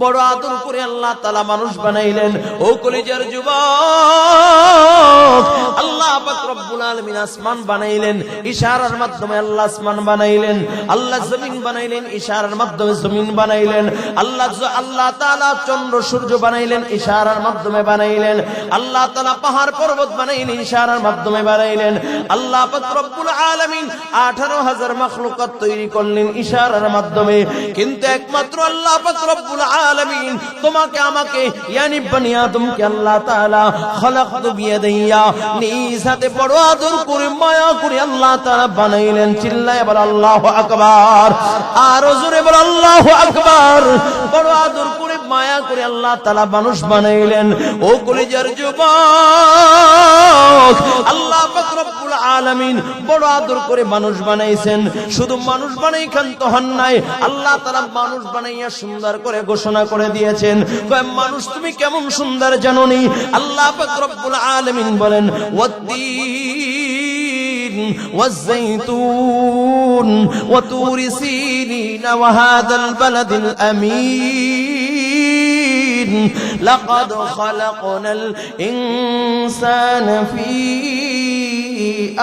বড় আদর করে আল্লাহ তাআলা মানুষ বানাইলেন। ও কলিজার যুবক, আল্লাহ পাক রব্বুল আলামিন আসমান বানাইলেন, ইশারার মাধ্যমে আল্লাহ আসমান বানাইলেন। আল্লাহ জমিন বানাইলেন, ইশারার মাধ্যমে জমিন বানাইলেন। আল্লাহ তাআলা চন্দ্র সূর্য বানাইলেন, ইশারার মাধ্যমে বানাইলেন। আল্লাহ তাআলা পাহাড় পর্বত বানাইলেন, ইশারার মাধ্যমে বানাইলেন। আল্লাহ পাক রব্বুল আলামিন 18,000 মাখলুকাত তৈরি করলেন ইশারার মাধ্যমে। কিন্তু একমাত্র আল্লাহ পাক রব্বুল আলামিন তোমাকে আমাকে ইয়ানি বনি আদমকে আল্লাহ তাআলা খলাকতু বিয়াদিয়া, নিজ হাতে বড় আদর করে মায়া করে আল্লাহ তাআলা বানাইলেন। চিল্লায়ে বল আল্লাহু আকবার, আর জোরে বল আল্লাহু আকবার। বড় আদর করে মায়া করে আল্লাহ তাআলা মানুষ বানাইলেন। ও কলিজার যুবক, আল্লাহ পাক রব্বুল আলামিন বড় আদর করে মানুষ বানাইছেন। শুধু মানুষ বানাই ক্ষান্ত হন নাই, আল্লাহ তাআলা মানুষ বানাইয়া সুন্দর করে ঘোষণা করে দিয়েছেন, কয় মানুষ তুমি কেমন সুন্দর জানোনি? আল্লাহ পাক রব্বুল আলামিন বলেন, ওয়াত-তিন ওয়াজ-যাইতুন ওয়া তুরি সিনিন ওয়া হাদাল বালাদিল আমিন লাকাদ খালাকনাল ইনসানা ফি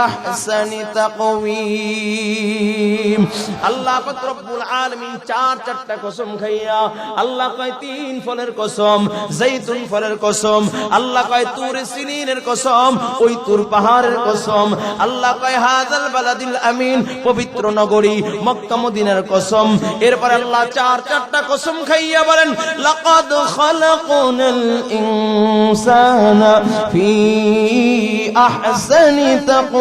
আহসানি তাকওয়িম। আল্লাহ পাক রব্বুল আলামিন চারটা কসম খাইয়া আল্লাহ কয় 3 ফলের কসম, জৈতুন ফলের কসম, আল্লাহ কয় তুর সিনিনের কসম, ওই তুর পাহাড়ের কসম, আল্লাহ কয় হাযাল বালাদিল আমিন পবিত্র নগরী মক্কা মদিনার কসম। এরপর আল্লাহ চারটা কসম খাইয়া বলেন, লাকাদ খালাকনাল ইনসানা ফি আহসানি তাকওয়িম।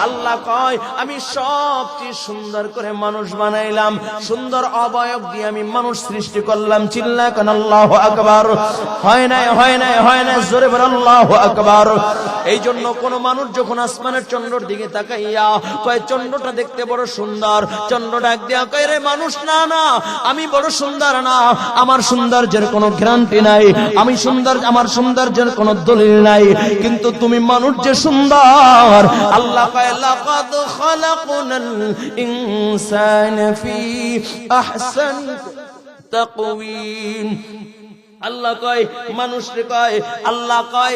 আল্লাহ কয় আমি সবচেয়ে সুন্দর করে মানুষ বানাইলাম, সুন্দর অবয়ব দিয়ে আমি মানুষ সৃষ্টি করলাম। চিল্লায় কেন আল্লাহু আকবার। হয় নাই, হয় নাই, হয় নাই, জোরে বল আল্লাহু আকবার। এই জন্য কোন মানুষ যখন আসমানের চন্দ্রের দিকে তাকাইয়া কয় চন্দ্রটা দেখতে বড় সুন্দর, চন্দ্র ডাক দিয়া কয় রে মানুষ, না না আমি বড় সুন্দর না, আমার সৌন্দর্যের কোনো গ্যারান্টি নাই, আমি সুন্দর, আমার সৌন্দর্যের কোনো দলিল নাই, কিন্তু তুমি মানুষ যে সুন্দর। আল্লাহ কয় লাকাদ খালাকনাল ইনসানা ফি আহসানি তাকওয়িম। আল্লাহ কয় মানুষকে কয়, আল্লাহ কয়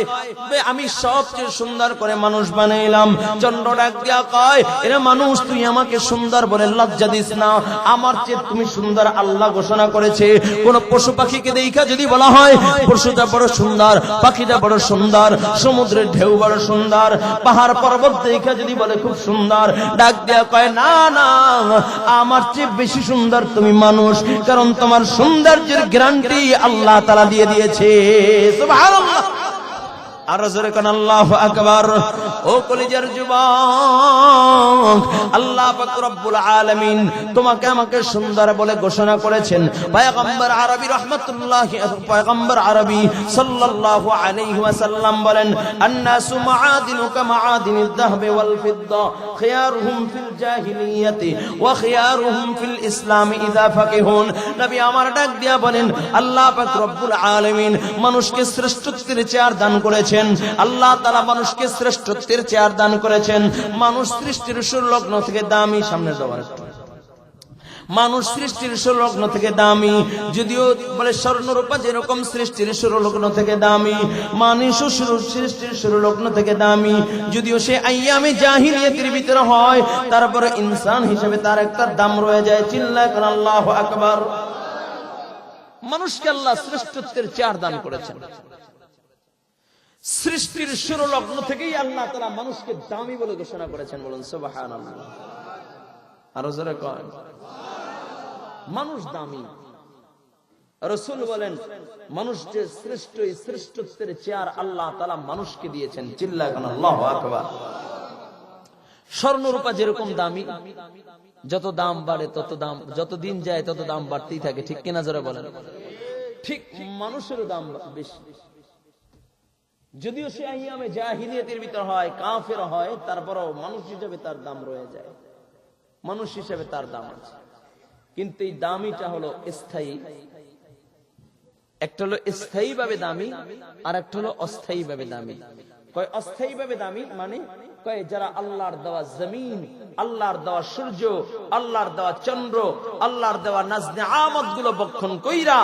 আমি সবচেয়ে সুন্দর করে মানুষ বানাইলাম। চন্দ্র ডাক দিয়া কয় এরে মানুষ তুই আমাকে সুন্দর বলে লজ্জা দিস না, আমার চেয়ে তুমি সুন্দর আল্লাহ ঘোষণা করেছে। কোন পশু পাখিকে দেখা যদি বলা হয় পশুটা বড় সুন্দর, পাখিটা বড় সুন্দর, সমুদ্রের ঢেউ বড় সুন্দর, পাহাড় পর্বত দেখা যদি বলে খুব সুন্দর, ডাক দিয়া কয় না না আমার চেয়ে বেশি সুন্দর তুমি মানুষ, কারণ তোমার সৌন্দর্যের গ্যারান্টি আল্লাহ তাআলা দিয়ে দিয়েছে। সুবহানাল্লাহ। আর জোরে কোন আল্লাহু আকবার। ও কলিজার যুবক, আল্লাহ পাক রব্বুল আলামিন তোমাকে আমাকে সুন্দর বলে ঘোষণা করেছেন। পয়গম্বর আরবী রাহমাতুল্লাহি, পয়গম্বর আরবী সাল্লাল্লাহু আলাইহি ওয়াসাল্লাম বলেন, আন-নাসু মাআদিনু কামাআদিনিদ যাহবি ওয়াল ফিদ্দা, খিয়ারুহুম ফিল জাহিলিয়াতি ওয়া খিয়ারুহুম ফিল ইসলাম ইযা ফাকিহুন। নবী আমার ডাক দিয়া বলেন, আল্লাহ পাক রব্বুল আলামিন মানুষকে শ্রেষ্ঠত্বের চেয়ার দান করেছেন। আল্লাহ তাআলা মানুষকে শ্রেষ্ঠত্বের চেয়ার দান করেছেন। মানুষ সৃষ্টির শুরু লগ্ন থেকে দামি, সামনে যাওয়ার একটু, মানুষ সৃষ্টির শুরু লগ্ন থেকে দামি, যদিও বলে স্বর্ণরূপা যেরকম সৃষ্টির শুরু লগ্ন থেকে দামি, মানুষ সৃষ্টির শুরু লগ্ন থেকে দামি, যদিও সে আইয়ামে জাহিলিয়াতের ভিতরে হয়, তারপরে ইনসান হিসেবে তার একটা দাম রয়ে যায়। চিল্লায় করে আল্লাহু আকবার। মানুষকে আল্লাহ শ্রেষ্ঠত্বের চেয়ার দান করেছেন। সৃষ্টির শুরু লগ্ন থেকেই আল্লাহ তাআলা মানুষকে দামি বলে ঘোষণা করেছেন। বলুন সুবহানাল্লাহ। আরো জোরে কয় মানুষ দামি। রাসূল বলেন মানুষ যে শ্রেষ্ঠ, এই শ্রেষ্ঠত্বের চেয়ার আল্লাহ তাআলা মানুষকে দিয়েছেন। চিল্লায় কেন আল্লাহু আকবার। স্বর্ণরূপা যেরকম দামি, যত দাম বাড়ে তত দাম, যত দিন যায় তত দাম বাড়তেই থাকে, ঠিক কিনা জোরে বলেন? ঠিক মানুষেরও দাম বেশি, যদিও সে আইয়ামে জাহিলিয়াতের ভিতর হয়, কাফের হয়, তারপরও মানুষ হিসেবে তার দাম রয়ে যায়, মানুষ হিসেবে তার দাম আছে। কিন্তু এই দামিটা হলো স্থায়ী। একটা হলো স্থায়ী ভাবে দামি, আর একটা হলো অস্থায়ী ভাবে দামি। অস্থায়ী ভাবে দামি মানে কয় যারা আল্লাহর দেওয়া জমিন, আল্লাহর দেওয়া সূর্য, আল্লাহর দেওয়া চন্দ্র, আল্লাহর দেওয়া নাজনে আমত গুলো বক্ষণ কইরা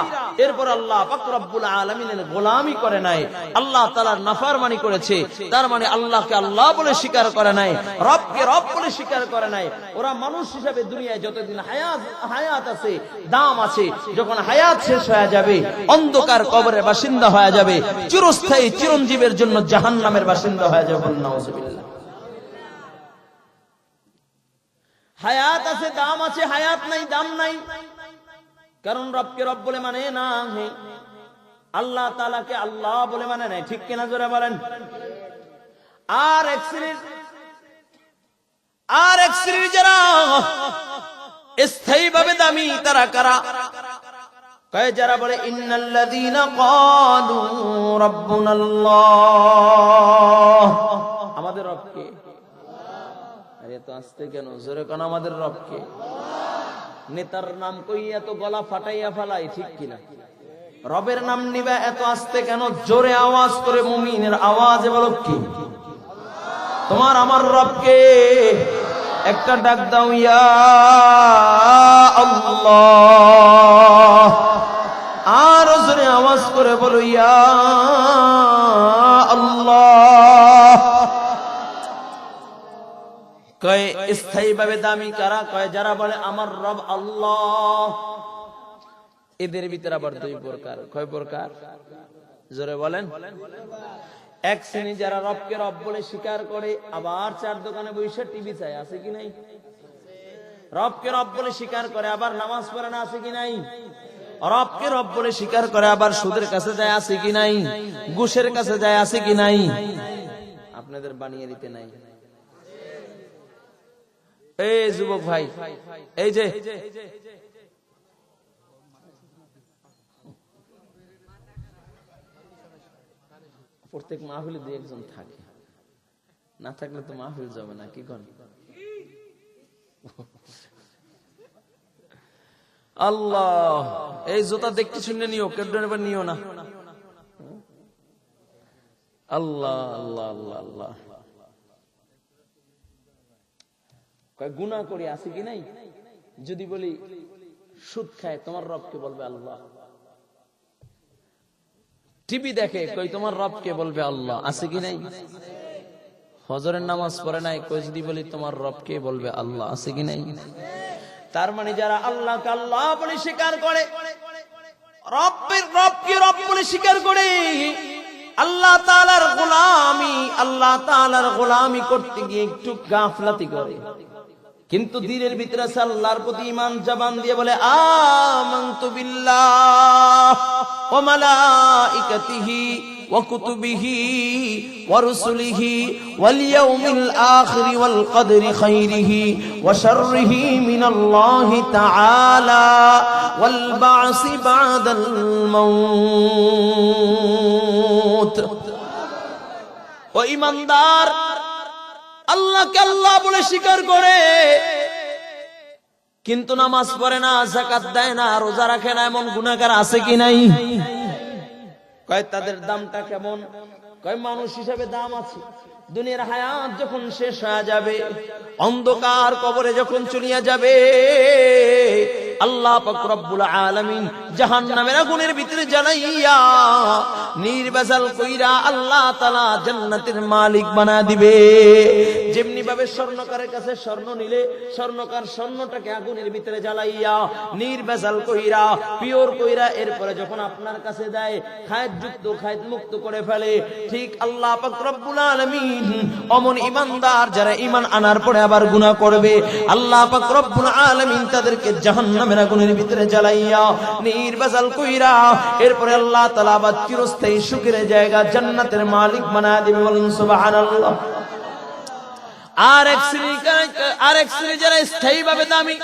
এরপর আল্লাহ পাক রব্বুল আলামিনের গোলামি করে নাই, আল্লাহ তাআলার নাফরমানি করেছে, তার মানে আল্লাহকে আল্লাহ বলে স্বীকার করে নাই, রবকে রব বলে স্বীকার করে নাই, ওরা মানুষ হিসেবে দুনিয়ায় যতদিন হায়াত আছে, দাম আছে, যখন হায়াত শেষ হয়ে যাবে অন্ধকার কবরের বাসিন্দা হয়ে যাবে, চিরস্থায়ী চিরঞ্জীবের জন্য জাহান্নামের বাসিন্দা হয়ে যাবে। নাউযুবিল্লাহ। হায়াত আছে, দাম আছে, হায়াত নাই, দাম নাই, কারণ রবকে রব বলে মানে না, আল্লাহ তাআলাকে আল্লাহ বলে মানে নাই। ঠিক কিনা জোরে বলেন। আর এক শ্রেণীর যারা স্থায়ীভাবে দামি, তারা কারা? কয় যারা বলে ইন্নাল্লাযীনা ক্বালু রাব্বুনাল্লাহ, আমাদের রবকে। আরে এত আস্তে কেন? জোরে কোন আমাদের রবকে। নেতার নাম কইয়া তো গলা ফাটাইয়া ফেলাই, ঠিক কিনা? রবের নাম নিবা এত আস্তে কেন? জোরে আওয়াজ করে মুমিনের আওয়াজে বলো কি? তোমার আমার রবকে একটা ডাক দাও, ইয়া আল্লাহ। আর জোরে আওয়াজ করে বলো ইয়া আল্লাহ। কয় স্থায়ীভাবে দামি কারা? কয় যারা বলে আমার রব আল্লাহ। এদের ভিতরে আবার দুই প্রকার। কয় প্রকার? জোরে বলেন। এক শ্রেণী যারা রবকে রব বলে স্বীকার করে, আবার চার দোকানে বসে টিভি চায়, আছে কি নাই? রবকে রব বলে স্বীকার করে, আবার নামাজ পড়ে না, আছে কি নাই? রবকে রব বলে স্বীকার করে, আবার সুদের কাছে যায়, আছে কি নাই? ঘুষের কাছে যায়, আছে কি নাই? আপনাদের বানিয়ে দিতে নাই। এই যুবক ভাই, এই যে প্রত্যেক মাহফিলে দুই একজন থাকে, না থাকলে তো মাহফিল যাবে না, কি করেন? আল্লাহ, এই জোতা দেখতে শুনে নিও, কেউ নিও না। আল্লাহ আল্লাহ আল্লাহ আল্লাহ। গুনাহ করি, আছে কি নাই? যদি বলি সুদ খায়, তোমার রবকে বলবে আল্লাহ। টিভি দেখে, কই তোমার রবকে বলবে আল্লাহ, আছে কি নাই? ফজরের নামাজ পড়ে নাই, কই যদি বলি তোমার রবকে বলবে আল্লাহ, আছে কি নাই? তার মানে যারা আল্লাহকে আল্লাহ বলে স্বীকার করে, রবকে রব বলে স্বীকার করে, আল্লাহ তাআলার গোলামি করতে গিয়ে একটু গাফলাতি করে, কিন্তু দিনের ভিতরে আল্লাহর প্রতি ঈমান জবান দিয়ে বলে আমানতু বিল্লাহ ওয়া মালাইকাতিহি ওয়া কুতুবিহি ওয়া রুসুলিহি ওয়াল ইয়াউমিল আখির ওয়াল কদরি খাইরিহি ওয়া শাররিহি মিনাল্লাহি তাআলা ওয়াল বা'সি বা'দাল মাউত। ও ঈমানদার, আল্লাহকে আল্লাহ বলে স্বীকার করে, কিন্তু নামাজ পড়ে না, যাকাত দেয় না, রোজা রাখে না, এমন গুনাহগার আছে কি নাই? কয় তাদের দামটা কেমন? কয় মানুষ হিসেবে দাম আছে। দুনিয়ার হায়াত যখন শেষ হয়ে যাবে, অন্ধকার কবরে যখন চলিয়া যাবে, আল্লাহ পাক রব্বুল আলামিন জাহান্নামের আগুনের ভিতরে জ্বালাইয়া নির্বাচাল কইরা আল্লাহ তাআলা জান্নাতের মালিক বানায় দিবে। যেমনি ভাবে স্বর্ণকারের কাছে স্বর্ণ নিলে স্বর্ণকার স্বর্ণটাকে আগুনের ভিতরে জ্বালাইয়া নির্বাচাল কইরা পিওর কইরা এরপরে যখন আপনার কাছে দেয়, খায়েতযুক্ত খায়েত মুক্ত করে ফেলে, ঠিক আল্লাহ পাক রব্বুল আলামিন অমন ঈমানদার যারা ঈমান আনার পরে আবার গুনাহ করবে, আল্লাহ পাক রব্বুল আলামিন তাদেরকে জাহান্নামের আগুনের ভিতরে জ্বালাইয়া নির্বাচাল কইরা এরপরে আল্লাহ তাআলা আবার চিরস্থায়ী সুখের জায়গা জান্নাতের মালিক বানায় দিবে। বলেন সুবহানাল্লাহ। আর এক শ্রেণী যারা স্থায়ীভাবে দামি,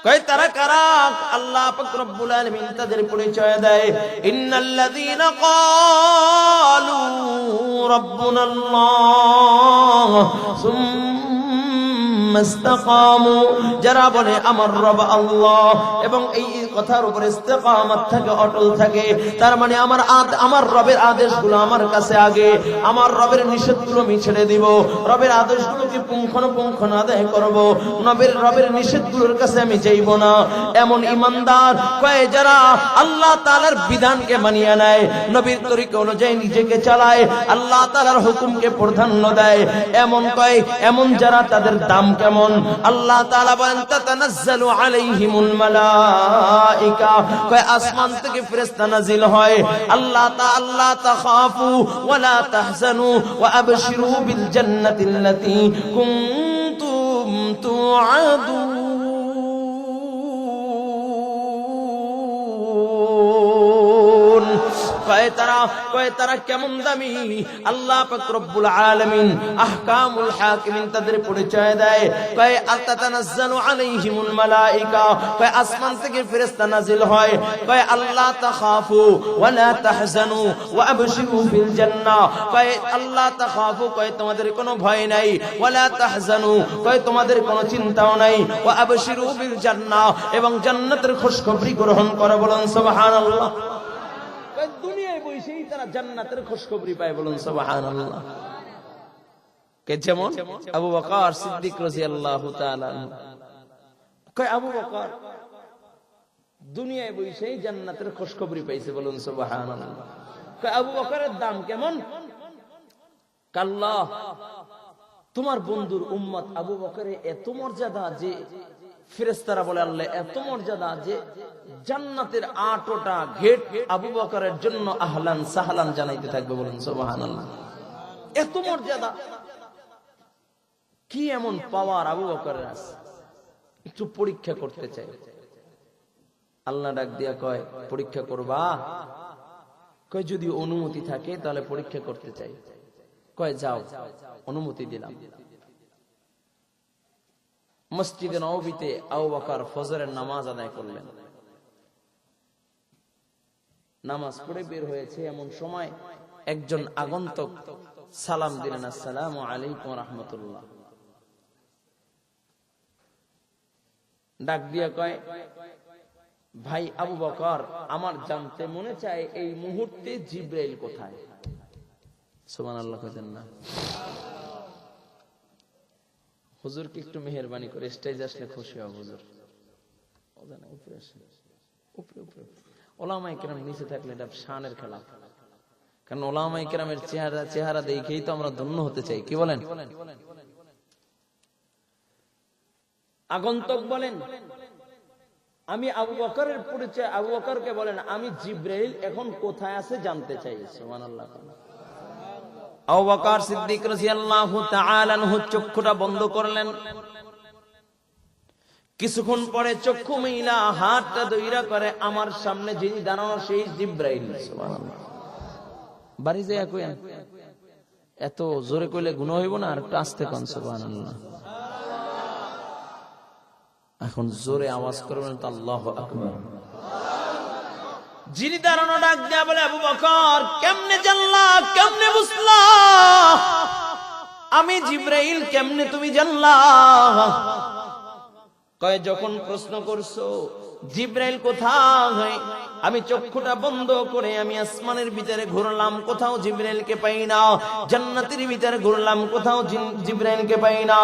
কয় তারা কারা? আল্লাহ পাক রব্বুল আলামিন তাদের পরিচয় দেয়, ইন্নাল্লাযীনা ক্বালু রাব্বুনাল্লাহ সুম্মা ইসতাকামু, যারা বলে আমার রব আল্লাহ এবং এই কথার উপর ইস্তেকামত থাকে, অটল থাকে, তার মানে আমার রবের আদেশগুলো আমার কাছে আগে, আমার রবের নিষেধগুলো আমি ছেড়ে দিব, রবের আদেশগুলোকে পুঙ্খানুপুঙ্খ আদায় করব, রবের নিষেধগুলোর কাছে আমি যাইব না। এমন ইমানদার কয় যারা আল্লাহ তাআলার বিধানকে মানিয়ে নেয়, নবীর তরিকা অনুযায়ী নিজেকে চালায়, আল্লাহ তাআলার হুকুমকে প্রাধান্য দেয়, এমন যারা তাদের দাম কেমন। আল্লাহ তাআলা বলেন তাতানাজ্জালু আলাইহিমুল মালাইকা, কয় আসমান থেকে ফেরেশতা নাজিল হয়। আল্লাহ তাখাফু ওয়া লা তাহজানু ওয়া আবশিরু বিল জান্নাতিল্লাতী কুনতুম তুআদুন। কয় তারা কেমন দামি, আল্লাহ পাক রব্বুল আলামিন আহকামুল হাকিমিন তাদের পরিচয় দেয়। কয় আতাতানাজ্জালু আলাইহিমুল মালাইকা, কয় আসমান থেকে ফেরেশতা নাজিল হয়। কয় আল্লাহ তাখাফু ওয়া লা তাহজানু ওয়া আবশিরু বিল জান্নাহ, কয় আল্লাহ তাখাফু, কয় তোমাদের কোনো ভয় নাই, ওয়া লা তাহজানু, কয় তোমাদের কোনো চিন্তাও নাই, ওয়া আবশিরু বিল জান্নাহ, এবং জান্নাতের খুশখবরি গ্রহণ করো। বলুন সুবহানাল্লাহ। দুনিয়ায় বসেই তারা জান্নাতের খুশখবরি পায়। বলুন সুবহানাল্লাহ। কে যেমন আবু বকর সিদ্দিক রাদিয়াল্লাহু তাআলা, কয় আবু বকর দুনিয়ায় বসেই জান্নাতের খুশখবরি পাইছে। বলুন সুবহানাল্লাহ। কয় আবু বকরের দাম কেমন? আল্লাহ তোমার বন্ধুর উম্মত আবু বকরের এত মর্যাদা যে ফেরেশতারা বলে আল্লাহ এত মর্যাদা যে জান্নাতের 8টা গেট আবু বকরের জন্য আহলান সাহলান জানাইতে থাকবে। বলুন সুবহানাল্লাহ। এত মর্যাদা, কি এমন পাওয়ার আবু বকরের আছে? একটু পরীক্ষা করতে চাই। আল্লাহ ডাক দিয়া কয় পরীক্ষা করবা? কয় যদি অনুমতি থাকে তাহলে পরীক্ষা করতে চাই। কয় যাও, অনুমতি দিলাম। মসজিদে নববীতে আবু বকর ফজরের নামাজ আদায় করলেন। নামাজ পড়ে বের হয়েছে, এমন সময় একজন আগন্তুক সালাম দিলেন, আসসালামু আলাইকুম ওয়া রাহমাতুল্লাহ। ডাক দিয়া কয় ভাই আবু বকর, আমার জানতে মনে চায় এই মুহূর্তে জিবরাইল কোথায়? সুবহানাল্লাহ কইতেন না? হুজুরকে একটু মেহেরবানি করে স্টেজ আসলে খুশি হব। হুজুর উপরে আসেন, উপরে উপরে। ওলামায়ে কেরাম নিচে থাকলে এটা শানের খেলা, কারণ ওলামায়ে কেরামের চেহারা দেখেই তো আমরা ধন্য হতে চাই। কি বলেন? আগন্তুক বলেন আমি আবু বকরের পরিচয়, আবু বকরকে বলেন আমি জিবরাইল এখন কোথায় আছে জানতে চাই। সুবহানাল্লাহ। আবু বকর সিদ্দিক রাদিয়াল্লাহু তাআলা আনহু চক্ষুটা বন্ধ করলেন। কিছুক্ষণ পরে চক্ষু মিলা হাতটা দইরা করে আমার সামনে যিনি দাঁড়ানো সেই জিবরাইল। সুবহানাল্লাহ। বাড়ি যায় কই এত জোরে কইলে গুনাহ হইব না? আর একটু আস্তে কোন। সুবহানাল্লাহ। এখন জোরে আওয়াজ করবেন তো আল্লাহু আকবার। যিনি দাঁড়ানো ডাক দেয়া বলে আবু বকর কেমনে জানলা, কেমনে বুঝলা আমি জিবরাইল? কেমনে তুমি জানলা? কয় যখন প্রশ্ন করছো জিবরাইল কোথায়, আমি চক্ষুটা বন্ধ করে আমি আসমানের ভিতরে ঘুরলাম, কোথাও জিবরাইলকে পাই না। জান্নাতের ভিতরে ঘুরলাম, কোথাও জিবরাইলকে পাই না।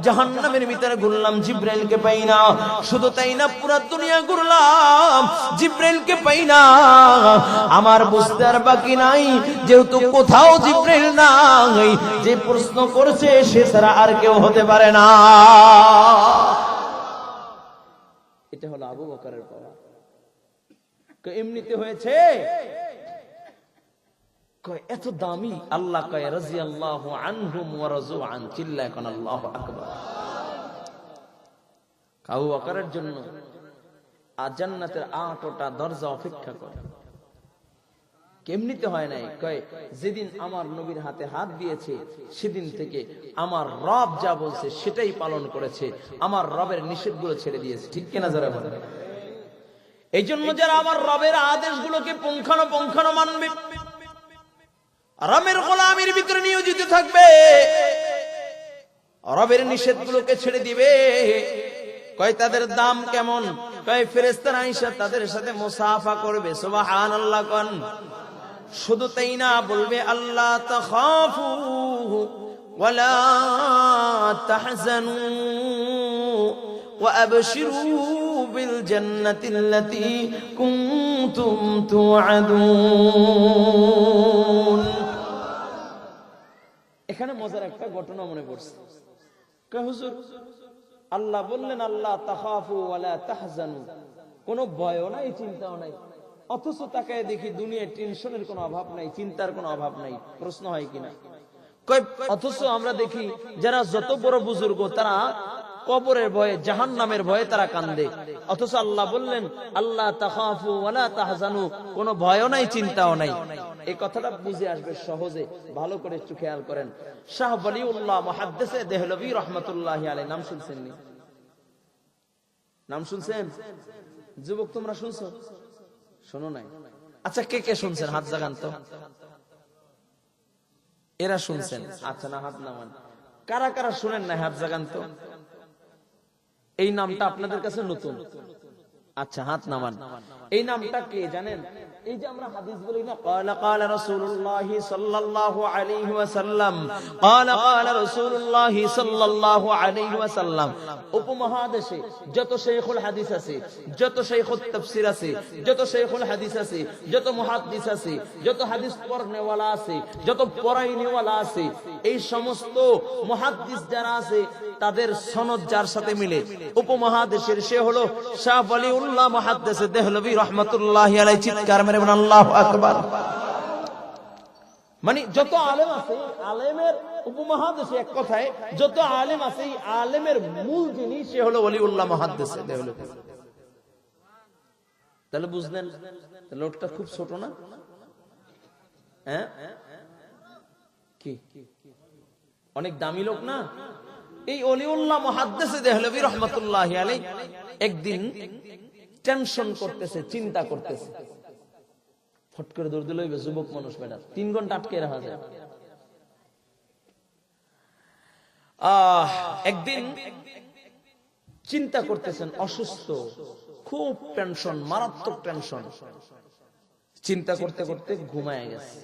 জাহান্নামের ভিতরে ঘুরলাম, জিবরাইলকে পাই না। শুধু তাই না, পুরো দুনিয়া ঘুরলাম, জিবরাইলকে পাই না। আমার বুঝতে আর বাকি নাই, যেহেতু কোথাও জিবরাইল নাই, যে প্রশ্ন করছে সে ছাড়া আর কেউ হতে পারে না। এটা হলো আবু বকরের পাওয়া। এমনিতে হয়েছে? কয় এত দামি। আল্লাহ কয় রাদিয়াল্লাহু আনহুম ওয়া রাযু আন। চিল্লায় কোন আল্লাহু আকবার। আবু বকরের জন্য জান্নাতের 8টা দরজা অপেক্ষা করে। কেমনিতে হয় নাই? কয় যেদিন আমার নবীর হাতে হাত দিয়েছে সেদিন থেকে আমার রব যা বলছে সেটাই পালন করেছে, আমার রবের নিষেধগুলো ছেড়ে দিয়েছে। ঠিক কিনা যারা বলে? এই জন্য যারা আমার রবের আদেশগুলোকে পুঙ্খানুপুঙ্খানু মানবে, রবের গোলামির ভিতরে নিয়োজিত থাকবে, রবের নিষেধগুলোকে ছেড়ে দিবে। কয় তাদের দাম কেমন? কয় ফেরেশতারা আয়েশা তাদের সাথে মুসাফা করবে। সুবহানাল্লাহ কোন। শুধু তাই না, বলবে আল্লাহ তাখাফু ওয়ালা তাহজানু ওয়া আবশিরু বিল জান্নাতিল্লাতী কুনতুম তুআদুন। এখানে মজার একটা ঘটনা মনে পড়ছে। কয় হুজুর, আল্লাহ বললেন আল্লাহ তাখাফু ওয়ালা তাহজানু, কোনো ভয়ও নাই চিন্তাও নাই, অথচ তাকায় দেখি দুনিয়ায় টেনশনের কোনো অভাব নাই, চিন্তার কোনো অভাব নাই। প্রশ্ন হয় কিনা? কয় অথচ আমরা দেখি যারা যত বড় বুজুর্গ তারা কবরের ভয়ে, জাহান্নামের ভয়ে তারা কান্দে, অথচ আল্লাহ বললেন আল্লাহ তাখাফু ওয়ালা তাহজানু, কোনো ভয়ও নাই চিন্তাও নাই। এই কথাটা বুঝে আসবে সহজে, ভালো করে একটু খেয়াল করেন। শাহ ওয়ালিউল্লাহ মুহাদ্দিসে দেহলভী রাহমাতুল্লাহি আলাইহি, নাম শুনছেন নি? নাম শুনছেন? যুবক তোমরা শুনছো? শোনো নাই? আচ্ছা, কে কে শুনছেন হাত জাগান তো। এরা শুনছেন? আচ্ছা, না হাত নামান। কারা কারা শুনেন না হাত জাগান তো। এই নামটা আপনাদের কাছে নতুন? আচ্ছা, হাত নামান। এই নামটা কে জানেন? এই যে আমরা হাদিস বলি না, ক্বালা ক্বালা রাসূলুল্লাহি সাল্লাল্লাহু আলাইহি ওয়াসাল্লাম, ক্বালা ক্বালা রাসূলুল্লাহি সাল্লাল্লাহু আলাইহি ওয়াসাল্লাম। উপমহাদেশে যত শাইখুল হাদিস আছে, যত শাইখুত তাফসীর আছে, যত শাইখুল হাদিস আছে, যত মুহাদ্দিস আছে, যত হাদিস পড়নেওয়ালা আছে, যত পড়াইনেওয়ালা আছে, এই সমস্ত মুহাদ্দিস যারা আছে তাদের সনদ যার সাথে মিলে উপমহাদেশের সে হলো শাহ ওয়ালিউল্লাহ মুহাদ্দিস দেহলভী রাহমাতুল্লাহি আলাইহি। চিৎকার মেরে বলেন আল্লাহু আকবার। মানে যত আলেম আছে, আলেমের উপমহাদেশে এক কথায় যত আলেম আছে, এই আলেমের মূল যিনি সে হলো ওয়ালিউল্লাহ মুহাদ্দিস দেহলভী। তাহলে বুঝলেন লোকটা খুব ছোট না? হ্যাঁ, কি অনেক দামি লোক না? এই ওলিউল্লাহ মুহাদ্দিস দেহলভী রাহমাতুল্লাহি আলাইহি একদিন টেনশন করতেছে, চিন্তা করতেছে, ফট করে দৌড় দিল যুবক মানুষ, বেটা 3 ঘন্টা আটকে রাখা যায়। একদিন চিন্তা করতেছেন, অসুস্থ, খুব টেনশন, মারাত্মক টেনশন। চিন্তা করতে করতে ঘুমায় গেছে।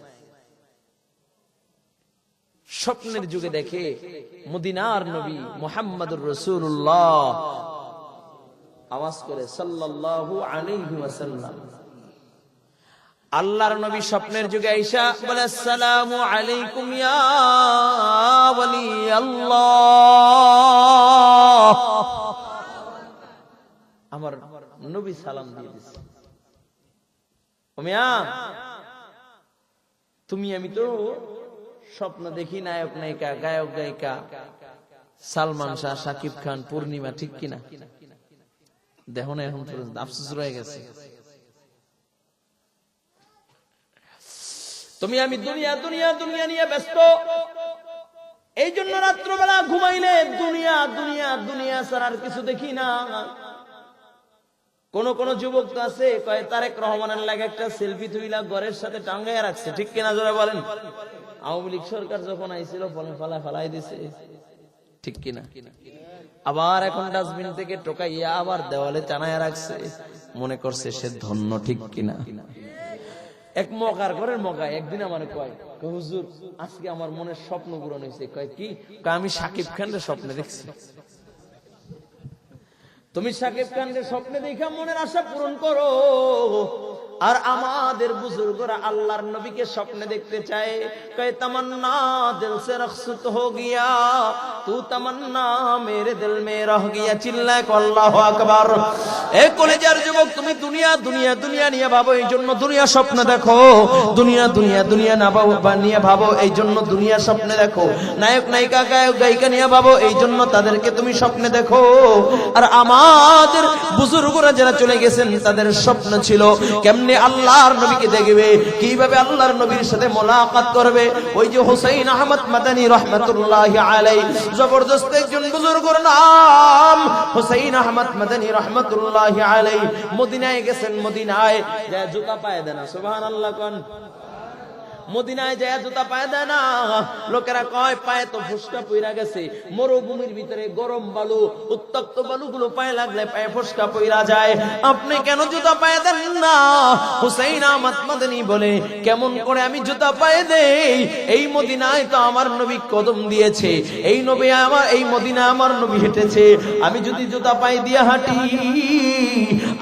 স্বপ্নের যুগে দেখে মদিনার নবী মুহাম্মদুর রাসূলুল্লাহ আওয়াজ করে সাল্লাল্লাহু আলাইহি ওয়াসাল্লাম। আল্লাহর নবী স্বপ্নের যুগে আয়েশা বলে আসসালামু আলাইকুম ইয়া ওয়ালি আল্লাহ। আমার নবী সালাম দিয়ে দিছে, ও মিয়া তুমি, আমি তো স্বপ্ন দেখি নায়ক নায়িকা, গায়ক গায়িকা, সালমান শাহ, শাকিব খান, পূর্ণিমা, ঠিক কিনা? দেখো না, এখন পর্যন্ত আফসোস রয়ে গেছে। তুমি আমি দুনিয়া দুনিয়া দুনিয়া নিয়ে ব্যস্ত, এই জন্য রাত্রবেলা ঘুমাইলে দুনিয়া দুনিয়া দুনিয়া ছাড়া আর কিছু দেখি না। কোন কোন যুবক তো আছে কয় তারেক রহমানের লাগে একটা সেলফি তুইলা ঘরের সাথে টাঙ্গাইয়া রাখছে, ঠিক কিনা জোরে বলেন? আওয়ামী লীগ সরকার যখন আইছিল ফালাই দিছে, ঠিক কিনা? আবার এখন ডাস্টবিন থেকে টোকাইয়া আবার দেওয়ালে টানায়া রাখছে, মনে করছে সে ধন্য, ঠিক কিনা? এক মগার ঘরের মগা একদিন আমার কয়, হুজুর আজকে আমার মনের স্বপ্ন পূরণ হয়েছে। কয় কি? আমি শাকিব খানের স্বপ্নে দেখছি। তুমি শাকিব খানের স্বপ্নে দেখা মনের আশা পূরণ করো, আর আমাদের বুজুর্গরা আল্লাহর নবীকে স্বপ্নে দেখতে চায়। কয় তামান্না দিল সে রখসত হো গিয়া, তু তামান্না মেরে দিল মে রহ গিয়া। চিল্লায় আল্লাহু আকবার। এ কলেজার যুবক, তুমি দুনিয়া দুনিয়া দুনিয়া নিয়ে ভাবো, এই জন্য দুনিয়া স্বপ্ন দেখো। দুনিয়া দুনিয়া দুনিয়া না ভাবো নিয়ে ভাবো, এই জন্য দুনিয়া স্বপ্নে দেখো। নায়ক নায়িকা, গায়ক গায়িকা নিয়ে ভাবো, এই জন্য তাদেরকে তুমি স্বপ্নে দেখো। আর আমাদের বুজুর্গরা যারা চলে গেছেন তাদের স্বপ্ন ছিল কেমনে আল্লাহর নবীকে দেখবে, কিভাবে আল্লাহর নবীর সাথে মোলাকাত করবে। ওই যে হুসাইন আহমদ মাদানী রাহমাতুল্লাহি আলাইহি, জবরদস্ত একজন বুজুর্গের নাম হুসাইন আহমদ মাদানী রাহমাতুল্লাহি আলাইহি, মদিনায় গেছেন। মদিনায় যা জুতা পায়ে দেন, সুবহানাল্লাহ কোন। মদিনায় যায় জুতা পায়ে দেয় না। লোকেরা কয় পায়ে তো ফোসকা পইরা গেছে, মরুভূমির ভিতরে গরম বালু, উত্তপ্ত বালুগুলো পায়ে লাগলে পায়ে ফোসকা পইরা যায়, আপনি কেন জুতা পায়ে দেন না? হুসাইন আহমদ মাদানী বলে, কেমন করে আমি জুতা পায়ে দেই? এই মদিনায় তো আমার নবী কদম দিয়েছে, এই নবী আমার, এই মদিনা আমার নবী হেঁটেছে, আমি যদি জুতা পায়ে দিয়ে হাঁটি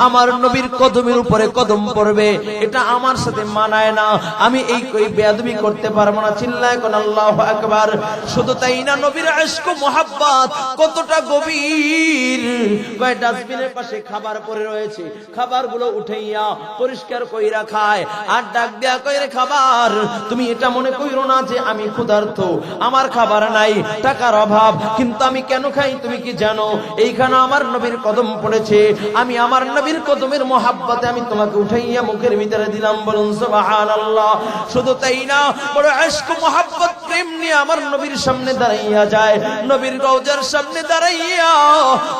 আমার নবীর কদমের উপরে কদম পড়বে, এটা আমার সাথে মানায় না, আমি এই কই বেয়াদবি করতে পারবো না। চিল্লায় কোন আল্লাহু আকবার। শুধু তাই না, নবীর ইশক ও মুহাব্বত কতটা গভীর। কয় ডাস্টবিনের পাশে খাবার পড়ে রয়েছে, খাবারগুলো উঠাইয়া পরিষ্কার কইরা খায়, আর ডাক দেয়া কইরে খাবার, তুমি এটা মনে কইরো না যে আমি ক্ষুধার্ত, আমার খাবার নাই, টাকার অভাব, কিন্তু আমি কেন খাই তুমি কি জানো? এইখানে আমার নবীর কদম পড়েছে, আমি আমার নবীর কদমের মুহাব্বতে আমি তোমাকে উঠাইয়া মুখের ভিতরে দিলাম। বলুন সুবহানাল্লাহ। শুধু তাই না, বড় ইশক মুহাব্বত প্রেম নিয়ে আমার নবীর সামনে দাঁড়াইয়া যায়, নবীর রওজার সামনে দাঁড়াইয়া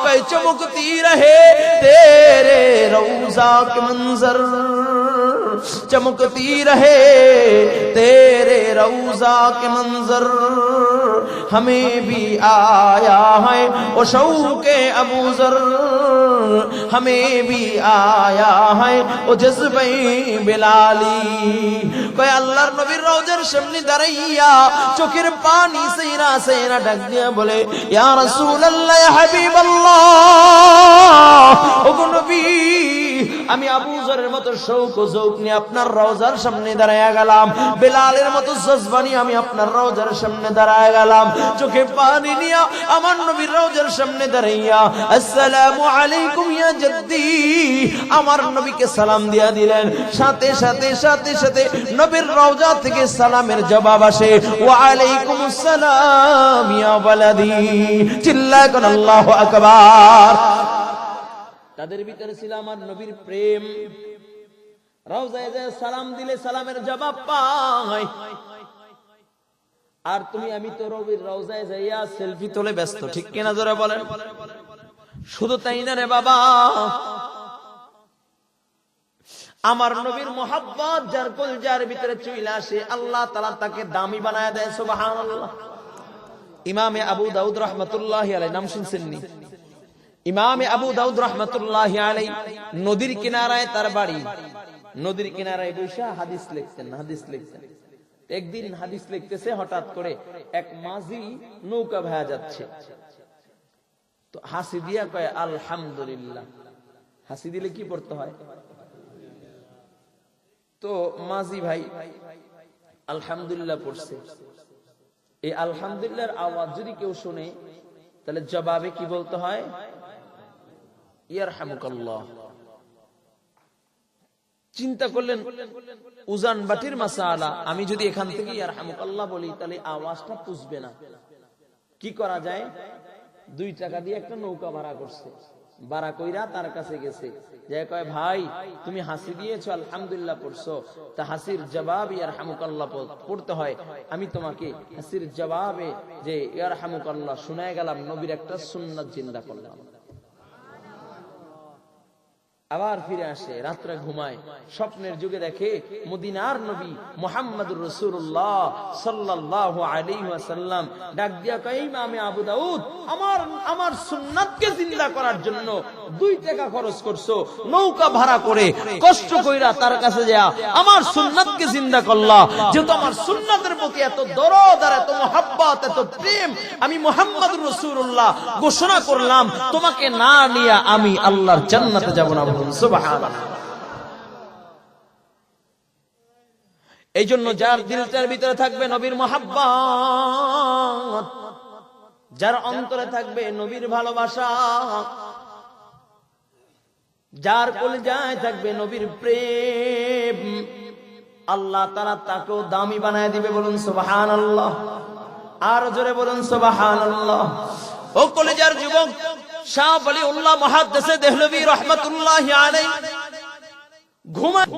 কয় চমকতি রহে তেরে রওজা কে মঞ্জর, चमकती रहे तेरे रौजा के मंजर, हमें भी आया है ओ शौक़े अबू ज़र, हमें भी आया है ओ जज्बे बिलाली। कोई अल्लाहर नबीर रौजार सामने दाঁড়াইয়া চোখের পানি সেরা সেরা ডাক দিয়া বলে, ইয়া রাসূলুল্লাহ, ইয়া হাবিবাল্লাহ, ও নবী, আমি আবু যরের মতো শৌক ও যৌক নিয়ে আপনার রওজার সামনে দাঁড়ায়া গেলাম, বেলালের মতো জজবা নিয়ে আমি আপনার রওজার সামনে দাঁড়ায়া গেলাম, চোখে পানি নিয়ে আমার নবীর রওজার সামনে দাঁড়াইয়া আসসালামু আলাইকুম ইয়া জাদ্দি, আমার নবীকে সালাম দিয়া দিলেন। সাথে সাথে সাথে সাথে নবীর রওজা থেকে সালামের জবাব আসে, ওয়া আলাইকুমুস সালাম ইয়া ওয়ালাদি। চিল্লায় কোন আল্লাহু আকবার। তাদের ভিতরে ছিল আমার নবীর প্রেম। রওজায় যায় সালাম দিলে সালামের জবাব পায়, আর তুমি আমি তো নবীর রওজায় যাইয়া সেলফি তোলে ব্যস্ত, ঠিক কিনা জোরে বলেন? শুধু তাই না রে বাবা, আমার নবীর মুহাব্বত যার কলজার ভিতরে চলে আসে, আল্লাহ তাআলা তাকে দামি বানায় দেয়। সুবহানাল্লাহ। ইমামে আবু দাউদ রাহমাতুল্লাহি আলাইহি, নাম শুনছেন নি? ইমামে আবু দাউদ রাহমাতুল্লাহি আলাইহি নদীর কিনারায় তার বাড়ি, নদীর কিনারায় বসে হাদিস লিখতেন, হাদিস লিখতেন। একদিন হাদিস লিখতেছে, হঠাৎ করে এক মাঝি নৌকা ভায়া যাচ্ছে, তো হাসি দিয়া কয় আলহামদুলিল্লাহ। হাসি দিলে কি পড়তে হয়? তো মাঝি ভাই আলহামদুলিল্লাহ পড়ছে। এই আলহামদুলিল্লাহর আওয়াজ যদি কেউ শুনে, তাহলে জবাবে কি বলতে হয়? ইয়ারহামুকাল্লাহ। চিন্তা করলেন উজান বাটির মাসালা, আমি যদি এখান থেকে ইয়ারহামুকাল্লাহ বলি তাহলে আওয়াজটা পুষবে না। কি করা যায়? 2 টাকা দিয়ে একটা নৌকা ভাড়া করছে, ভাড়া কইরা তার কাছে গেছে, যে কয় ভাই তুমি হাসি দিয়েছো, আলহামদুলিল্লাহ পড়ছো, তা হাসির জবাব ইয়ারহামুকাল্লাহ পড়তে হয়, আমি তোমাকে হাসির জবাবে যে ইয়ারহামুকাল্লাহ শুনায় গেলাম, নবীর একটা সুন্নাত জিন্দা করলাম। আবার ফিরে আসে, রাত্রে ঘুমায়, স্বপ্নের যুগে দেখে মদিনার নবী মুহাম্মদুর রাসূলুল্লাহ সাল্লাল্লাহু আলাইহি ওয়াসাল্লাম ডাক দিয়া কয়, ইমামে আবু দাউদ, আমার সুন্নাতকে জিন্দা করার জন্য 2 টাকা খরচ করছো, নৌকা ভাড়া করে কষ্ট কইরা তার কাছে যা আমার সুন্নাতকে জিন্দা করলা, যেহেতু আমার সুন্নাতের প্রতি এত দরদ আর এত মুহাব্বত, এত প্রেম, আমি মুহাম্মদুর রাসূলুল্লাহ ঘোষণা করলাম, তোমাকে না নিয়ে আমি আল্লাহর জান্নাতে যাব না। সুবহানাল্লাহ। এই জন্য যার দিলটার ভিতরে থাকবে নবীর মুহাব্বত, যার অন্তরে থাকবে নবীর ভালোবাসা, যার কলিজায় থাকবে নবীর প্রেম, আল্লাহ তাআলা তাকেও দামি বানায় দিবে। বলুন সুবহানাল্লাহ। আর জোরে বলুন সুবহানাল্লাহ। ও কলিজার যুবক, শাহ ওলিউল্লাহ মুহাদ্দিসে দেহলভী রাহমাতুল্লাহি আলাইহি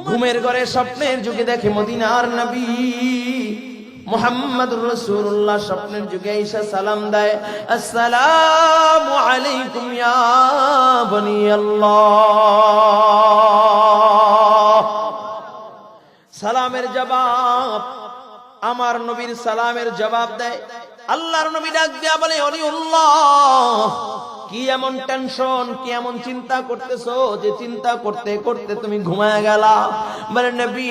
ঘুমের ঘরে স্বপ্নের যুগে দেখে মদিনার নবী মুহাম্মদুর রাসূলুল্লাহ স্বপ্নের যুগে এসে সালাম দেয়, আসসালামু আলাইকুম ইয়া বনি আল্লাহ। সালামের জবাব আমার নবীর সালামের জবাব দেয়। আল্লাহর নবী ডাক দিয়া বলে, ওলিউল্লাহ, কি এমন টেনশন, কি এমন চিন্তা করতেছো যে চিন্তা করতে করতে তুমি ঘুমায় গেলা? বলে, নবী,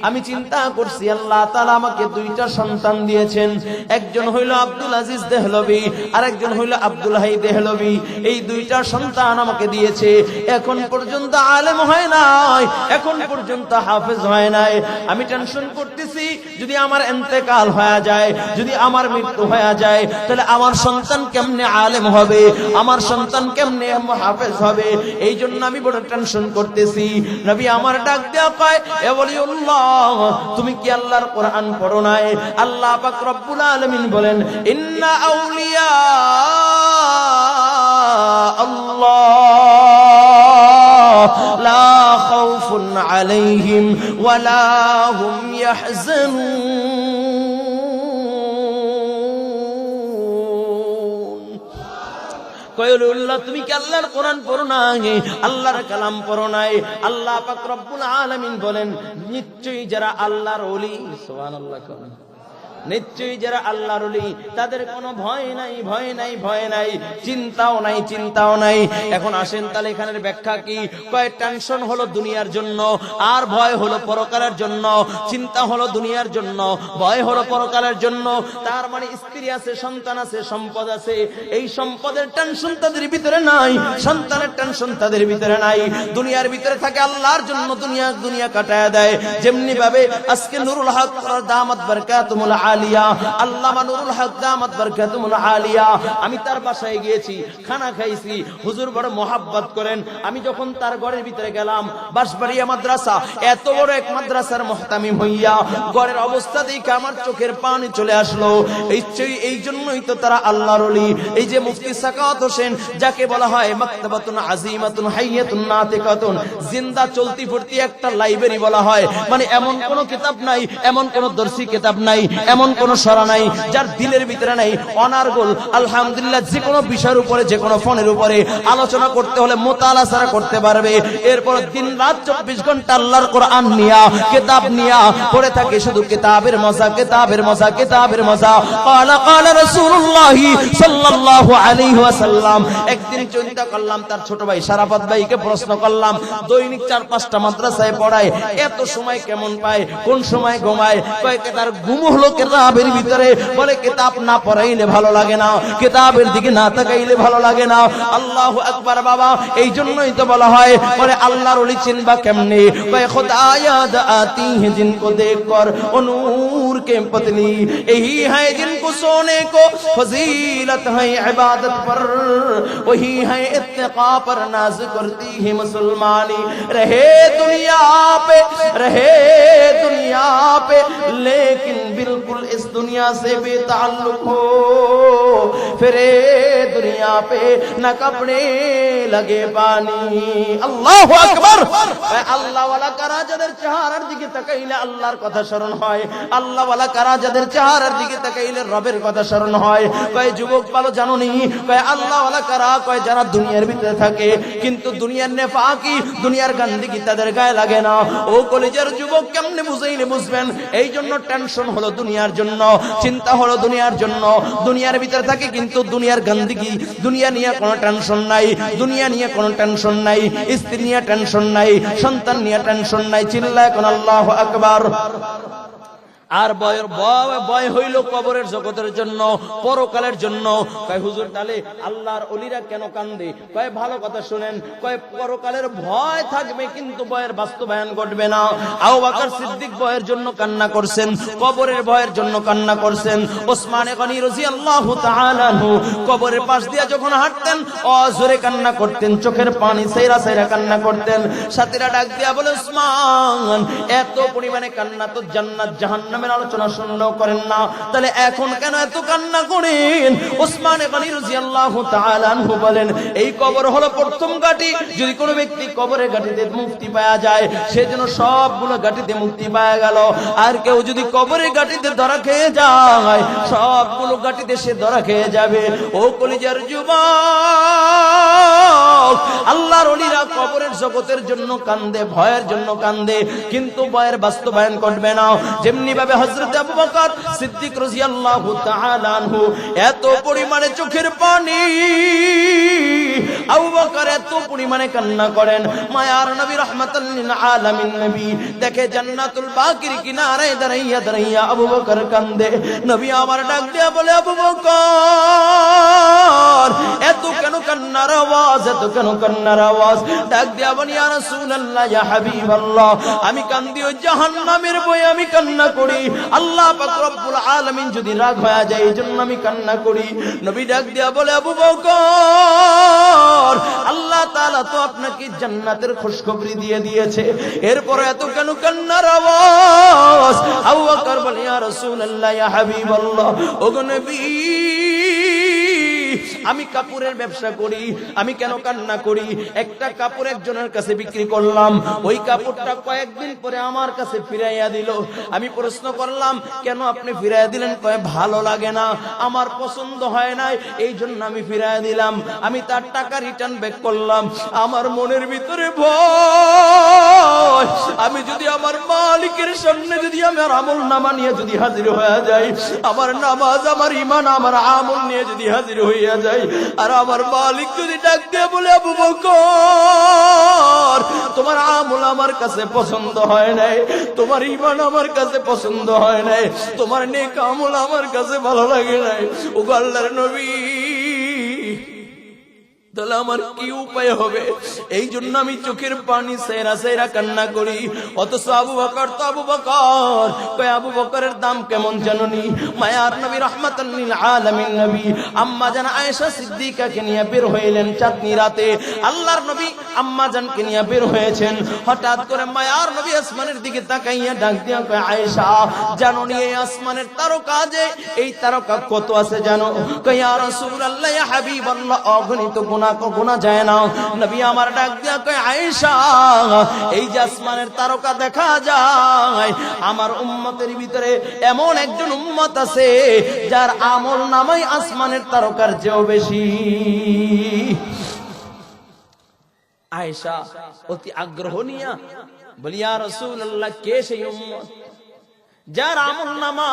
আমি চিন্তা করছি আল্লাহ তাআলা আমাকে দুইটা সন্তান দিয়েছেন, একজন হইল আব্দুল আজিজ দেহলভী আর একজন হইল আব্দুল হাই দেহলভী। এই দুইটা সন্তান আমাকে দিয়েছে, এখন পর্যন্ত আলেম হয় নাই, এখন পর্যন্ত হাফেজ হয় নাই। আমি টেনশন করতেছি, যদি আমার ইন্তেকাল হয়ে যায়, যদি আমার মৃত্যু হয়ে যায়, তাহলে আমার সন্তান কেমনে আলেম হবে, আমার সন্তান কেমনে হাফেজ হবে? এই জন্য আমি বড় টেনশন করতেছি। নবী আমার ডাক দেয়া কয়, এ ওলিউল্লাহ, তুমি কি আল্লাহর কোরআন পড়ো নাই? আল্লাহ পাক রব্বুল আলামিন বলেন, ইন্না আউলিয়া আল্লাহ লা খাউফুন আলাইহিম ওয়া লা হুম ইয়াহজানুন। কয়ুল্লাহ, তুমি কি আল্লাহর কোরআন পড়ো নাই, আল্লাহর কালাম পড়ো নাই? আল্লাহ পাক রব্বুল আলামিন বলেন, নিশ্চয়ই যারা আল্লাহর ওলি, সুবহানাল্লাহ, নিশ্চয়ই যারা আল্লাহর ওলি, তাদের কোনো ভয় নাই, ভয় নাই, ভয় নাই, চিন্তাও নাই, চিন্তাও নাই। এখন আসেন তাহলে এখানের ব্যাখ্যা কি? কয়, টেনশন হলো দুনিয়ার জন্য, আর ভয় হলো পরকালের জন্য। চিন্তা হলো দুনিয়ার জন্য, ভয় হলো পরকালের জন্য। তার মানে স্ত্রী আছে, সন্তান আছে, সম্পদ আছে, এই সম্পদের টেনশন তাদের ভিতরে নাই, সন্তানের টেনশন তাদের ভিতরে নাই। দুনিয়ার ভিতরে থাকে আল্লাহর জন্য, দুনিয়া কাটায় দেয়। যেমনি ভাবে আজকে নুরুল হক দামাত বারকাতুল আলিয়া, আল্লামা নুরুল হক দামাত বারকাতুল আলিয়া, আমি তার বাসায় গিয়েছি, খানা খাইছি, হুজুর বড় মোহাব্বত করেন। আমি যখন তার ঘরের ভিতরে গেলাম, বাঁশবাড়িয়া মাদ্রাসা, এত বড় এক মাদ্রাসার মুহতামিম হইয়া ঘরের অবস্থা দেখে আমার চোখের পানি চলে আসলো। এই জন্যই তো তারা আল্লাহর ওলি। এই যে মুফতি সাকাওয়াত হোসেন, যাকে বলা হয় মাকতাবাতুন আযীমাতুন হাইয়াতুন নাতিকাতুন, জিন্দা চলতি ফুর্তি একটা লাইব্রেরি বলা হয়। মানে এমন কোন কিতাব নাই, এমন কোন দর্শী কিতাব নাই, এমন কোন সরা নাই যার দিলের ভিতরে নাই অনার্গল। আলহামদুলিল্লাহ, যে কোনো বিষয়ের উপরে, যে কোনো ফোনের উপরে আলোচনা করতে হলে মোতালা ছাড়া করতে পারবে। এরপর দিন রাত 24 ঘন্টা আল্লাহর কোরআন নিয়া, কিতাব নিয়া পড়ে থাকে, শুধু কিতাবের মজা, কিতাবের মজা, কিতাবের মজা। ক্বালা রাসূলুল্লাহ সাল্লাল্লাহু আলাইহি ওয়াসাল্লাম। একদিন চিন্তা করলাম, তার ছোট ভাই শারাফত ভাইকে প্রশ্ন করলাম, দৈনিক 4-5টা মাদ্রাসায় পড়ায়, এত সময় কেমন পায়, কোন সময় ঘুমায়? কয়েক তার ঘুম হলো কিতাবের ভিতরে। বলে, কিতাব না পড়াইলে ভালো লাগে না, কিতাবের দিকে না তাকাইলে ভালো লাগে না। আল্লাহু আকবার বাবা, এই জন্যই তো বলা হয়, বলে আল্লাহর ওলি চিনবা কেমনে? কয়, খুদা ইয়াদ আতি হে জিनको देखकर ओ नूर के पतली, यही है जिनको सोने को फजीलत है इबादत पर, वही है इत्तिका पर नाज करती है मुसलमानी। रहे दुनिया पे लेकिन बिल्कुल इस दुनिया से बेताल्लुक हो, फिरे दुनिया पे न कपड़े लगे पानी। আল্লাহু আকবার। আল্লাহ ওয়ালা কারা যাদের চেহারার দিকে তাকাইলে আল্লাহর কথা স্মরণ হয়, আল্লাহ ওয়ালা কারা যাদের চেহারার দিকে তাকাইলে রবের কথা স্মরণ হয়। কয়, যুবক ভালো জানো নি? কয়, আল্লাহ ওয়ালা কারা? কয়, যারা দুনিয়ার ভিতরে থাকে কিন্তু দুনিয়ার নেফাকি, দুনিয়ার গান্দিগি তাদের গায়ে লাগে না। ও কলিজার যুবক, কেমনে বুঝাইলে বুঝবেন? এই জন্য টেনশন হলো দুনিয়ার জন্য, চিন্তা হলো দুনিয়ার জন্য। দুনিয়ার ভিতরে থাকে কিন্তু দুনিয়ার গান্দিগি, দুনিয়া নিয়ে কোনো টেনশন নাই, দুনিয়া নিয়ে কোনো টেনশন নাই, স্ত্রী নিয়ে টেনশন নাই, সন্তান নিয়ে টেনশন নাই। চিল্লায় কোন আল্লাহু আকবার। আর ভয় হইল কবরের জগতের জন্য, পরকালের জন্য। কয়, হুজুর তাহলে আল্লাহর ওলিরা কেন কান্দে? কয়, ভালো কথা শুনেন। কয়, পরকালের ভয় থাকবে কিন্তু ভয়ের বাস্তবায়ন ঘটবে না। আবু বকর সিদ্দিক ভয়ের জন্য কান্না করছেন, কবরের ভয়ের জন্য কান্না করছেন। ওসমানে গনি রাদিয়াল্লাহু তাআলা আনহু কবরের পাশ দিয়ে যখন হাঁটতেন, অজোরে কান্না করতেন, চোখের পানি সাইরা সাইরা কান্না করতেন। সাথীরা ডাক দিয়া বলে, ওসমান, এত পরিমাণে কান্না তো জান্নাত জাহান্নাম আলোচনা শুনলেও করেন না, তাহলে এখন কেন এত কান্না করেন? ওসমানে গনি রাদিয়াল্লাহু তাআলা আনহু বলেন, এই কবর হলো প্রথম ঘাঁটি। যদি কোনো ব্যক্তি কবরের ঘাঁটিতে মুক্তি পাওয়া যায়, সেজন্য সবগুলো ঘাঁটিতে মুক্তি পাওয়া গেল। আর কেউ যদি কবরের ঘাঁটিতে ধরা খেয়ে যায়, সবগুলো ঘাঁটিতে সে ধরা খেয়ে যাবে। ও কলিজার যুবক, আল্লাহর ওলিরা কবরের জগতের জন্য কান্দে, ভয়ের জন্য কান্দে, কিন্তু ভয়ের বাস্তবায়ন করবে না। যেমনি ভাবে হযরত আবু বকর সিদ্দিক রাদিয়াল্লাহু তাআলা আনহু এত পরিমাণে চোখের পানি, আবু বকর এত পরিমাণে কান্না করেন, মায়ার নবী রাহমাতাল লিল আলামিন নবী দেখে জান্নাতুল বাকির কিনারায় দাঁড়াইয়া দাঁড়াইয়া আবু বকর কান্দে। নবী আমার ডাক দিয়া বলে, আবু বকর এত কেন কান্নার আওয়াজ, এত কেন কান্নার আওয়াজ? ডাক দিয়া বলি, ইয়া রাসূলুল্লাহ, ইয়া হাবিবাল্লাহ, আমি কান্দি ওই জাহান্নামের ভয়ে আমি কান্না করি। আল্লাহ পাক রব্বুল আলামিন যদি রাগ হয়ে যায় এইজন্য আমি কান্না করি। নবী ডাক দিয়া বলে, আবু বকর আল্লাহ তাআলা তো আপনাকে জান্নাতের খুশখবরি দিয়ে দিয়েছে, এরপরে এত কেন কান্নার আওয়াজ? আবু বকর বলে, ইয়া রাসূলুল্লাহ, ইয়া হাবিবাল্লাহ, ওগো নবী আমি কাপড়ের ব্যবসা করি, আমি কেন কান্না করি? একটা কাপড় একজনের কাছে বিক্রি করলাম, ওই কাপড়টা কয়েকদিন পরে আমার কাছে ফিরাইয়া দিল। আমি প্রশ্ন করলাম, কেন আপনি ফিরাইয়া দিলেন? কয়, ভালো লাগে না, আমার পছন্দ হয় নাই, এই জন্য আমি ফিরাইয়া দিলাম। আমি তার টাকা রিটার্ন ব্যাক করলাম। আমার মনের ভিতরে ভয়, আমি যদি আমার মালিকের সামনে যদি আমার আমল নামা নিয়ে যদি হাজির হয়ে যাই, আমার নামাজ, আমার ঈমান, আমার আমল নিয়ে যদি হাজির হইয়া যায়, আর আমার মালিক যদি ডাক দিয়ে বলে, আবু বকর তোমার আমল আমার কাছে পছন্দ হয় নাই, তোমার ঈমান আমার কাছে পছন্দ হয় নাই, তোমার নেক আমল আমার কাছে ভালো লাগে নাই, ওগো আল্লাহর নবী তাহলে আমার কি উপায় হবে? এই জন্য আমি চোখের পানি সেরা সেরা কান্না করি। অথচ আবু বকর তো আবু বকর, কয় আবু বকরের দাম কেমন জানোনি? মায়ার নবী রাহমাতাল লিল আলামিন নবী আম্মা জান আয়েশা সিদ্দিকাকে নিয়ে বের হইলেন চাঁদনি রাতে। আল্লাহর নবী আম্মা জানকে নিয়ে বের হয়েছেন। হঠাৎ করে মায়ার নবী আসমানের দিকে তাকাইয়া ডাক দিয়া কয়, আয়েশা জানোনি এই আসমানের তারকা যে এই তারকা কত আছে জানো? কয়, ইয়া রাসূলুল্লাহ, ইয়া হাবিবাল্লাহ, অগণিত গোনা যায় না। নবী আমার ডাক দিয়া কয়, আয়েশা এই যে আসমানের তারকা দেখা যায়, আমার উম্মতের ভিতরে এমন একজন উম্মত আছে যার আমল নামাই আসমানের তারকার চেয়েও বেশি। আয়েশা অতি আগ্রহ নিয়া বলি, ইয়া রাসূলুল্লাহ, কে সেই উম্মত যার আমল নামা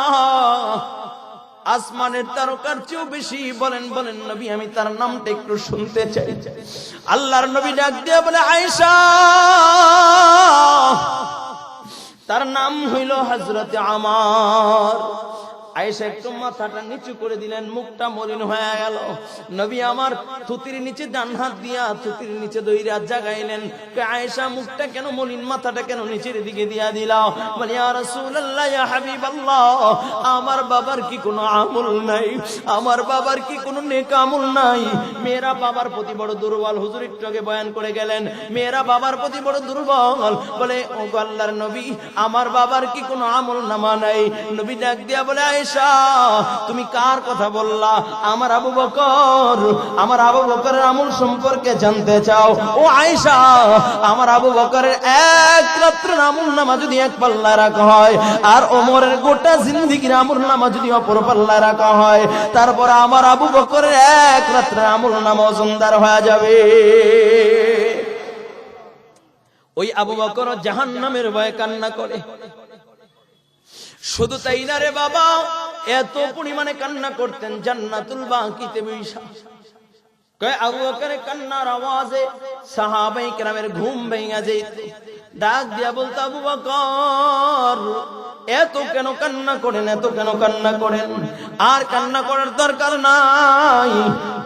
আসমানের তারকার চেয়েও বেশি? বলেন বলেন নবী, আমি তার নামটা একটু শুনতে চাই। আল্লাহর নবী ডাক দিয়ে বলে, আয়েশা তার নাম হইল হযরত আমার। আয়েশা একটু মাথাটা নিচু করে দিলেন, মুখটা মলিন হয়ে গেল। নবী আমার থুতির নিচে ডান হাত দিয়া থুতির নিচে দইরা জাগাইলেন। আয়েশা মুখটা কেন মলিন, মাথাটা কেন নিচের দিকে দিয়া দিলাও? বলে, ইয়া রাসূলুল্লাহ, ইয়া হাবিবাল্লাহ, আমার বাবার কি কোনো আমল নাই? আমার বাবার কি কোনো নেক আমল নাই? মেয়েরা বাবার প্রতি বড় দুর্বল। হুজুর একটু আগে বয়ান করে গেলেন, মেয়েরা বাবার প্রতি বড় দুর্বল। বলে, ও আল্লাহর নবী, আমার বাবার কি কোনো আমল নামা নাই? নবী ডাক দিয়া বলে, আয়েশা তুমি কার কথা বললা? আমার আবু বকর, আমার আবু বকরের আমল সম্পর্কে জানতে চাও? ও আয়েশা, আমার আবু বকরের এক রাত্রের আমল নামা যদি এক পাল্লায় রাখা হয়, আর ওমরের গোটা জিন্দেগীর আমল নামা যদি অপর পাল্লায় রাখা হয়, তারপর আমার আবু বকরের এক রাত্রের আমল নামা ওজনদার হয়ে যাবে। ওই আবু বকর জাহান্নামের ভয়ে কান্না করে। শুধু তাই না রে বাবা, এত পরিমাণে কান্না করতেন জান্নাতুল বাকিতে বৈশা। কয় আবু বকরের কান্নার আওয়াজে সাহাবায়ে কেরামের ঘুম ভেঙে যেত। ডাক দিয়া বলতো, আবু বকর এত কেন কান্না করেন, এত কেন কান্না করেন? আর কান্না করার দরকার নাই।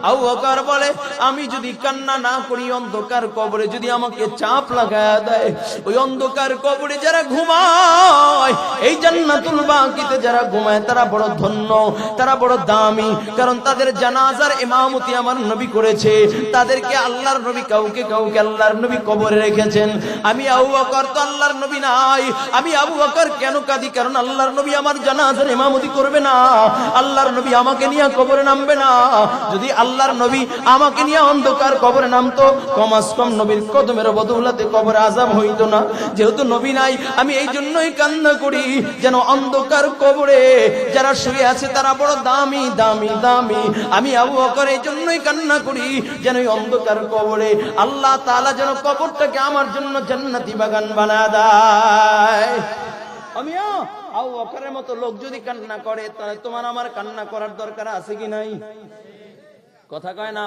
আবু বকর বলে, আমি যদি কান্না না করি, অন্ধকার কবরে যদি আমাকে চাপ লাগায় দেয়, ওই অন্ধকার কবরে যারা ঘুমায়, এই জান্নাতুল বাকিতে যারা ঘুমায়, তারা বড় ধন্য, তারা বড় দামি, কারণ তাদের জানাজার ইমামতি আমার নবী করেছে। তাদেরকে আল্লাহর নবী কাউকে কাউকে আল্লাহর নবী কবরে রেখেছেন। আমি আবু বকর তো আল্লাহর নবী নাই। আমি আবু বকর কেন কাঁদি? কারণ আল্লাহর নবী আমার জানাজার ইমামতি করবে না, আল্লাহর নবী আমাকে নিয়ে কবরে নামবে না। যদি আল্লাহর নবী আমাকে নিয়ে অন্ধকার কবরে নামতো, কমাস কম নবীর কদমের বদৌলতে কবরে আযাব হইতো না। যেহেতু নবী নাই, আমি এই জন্যই কান্না করি, যেন অন্ধকার কবরে যারা শুয়ে আছে তারা বড় দামি দামি দামি। আমি আবু বকর এই জন্যই কান্না করি, যেন এই অন্ধকার কবরে আল্লাহ তাআলা যেন কবরটাকে আমার জন্য জান্নাতি বাগান বানায় দেয়। আমিও আবু বকরের মতো লোক যদি কান্না করে, তাহলে তোমার আমার কান্না করার দরকার আছে কি নাই? কথা কয় না?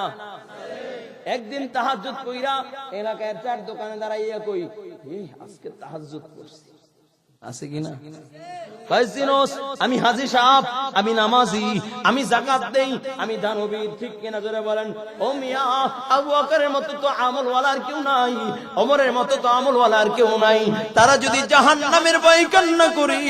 একদিন তাহাজ্জুদ কইরা এলাকার চার দোকানে দাঁড়াইয়া কই, আজকে তাহাজ্জুদ করছি, আছে কিনা? আমি হাজী সাহেব, আমি নামাজি, আমি যাকাত দেই, আমি দানবীর, ঠিক কিনা জোরে বলেন? ও মিয়া, আবু বকরের মতো তো আমলওয়ালার কেউ নাই, ওমরের মতো তো আমলওয়ালার কেউ নাই। তারা যদি জাহান্নামের ভয়ে কান্না করি,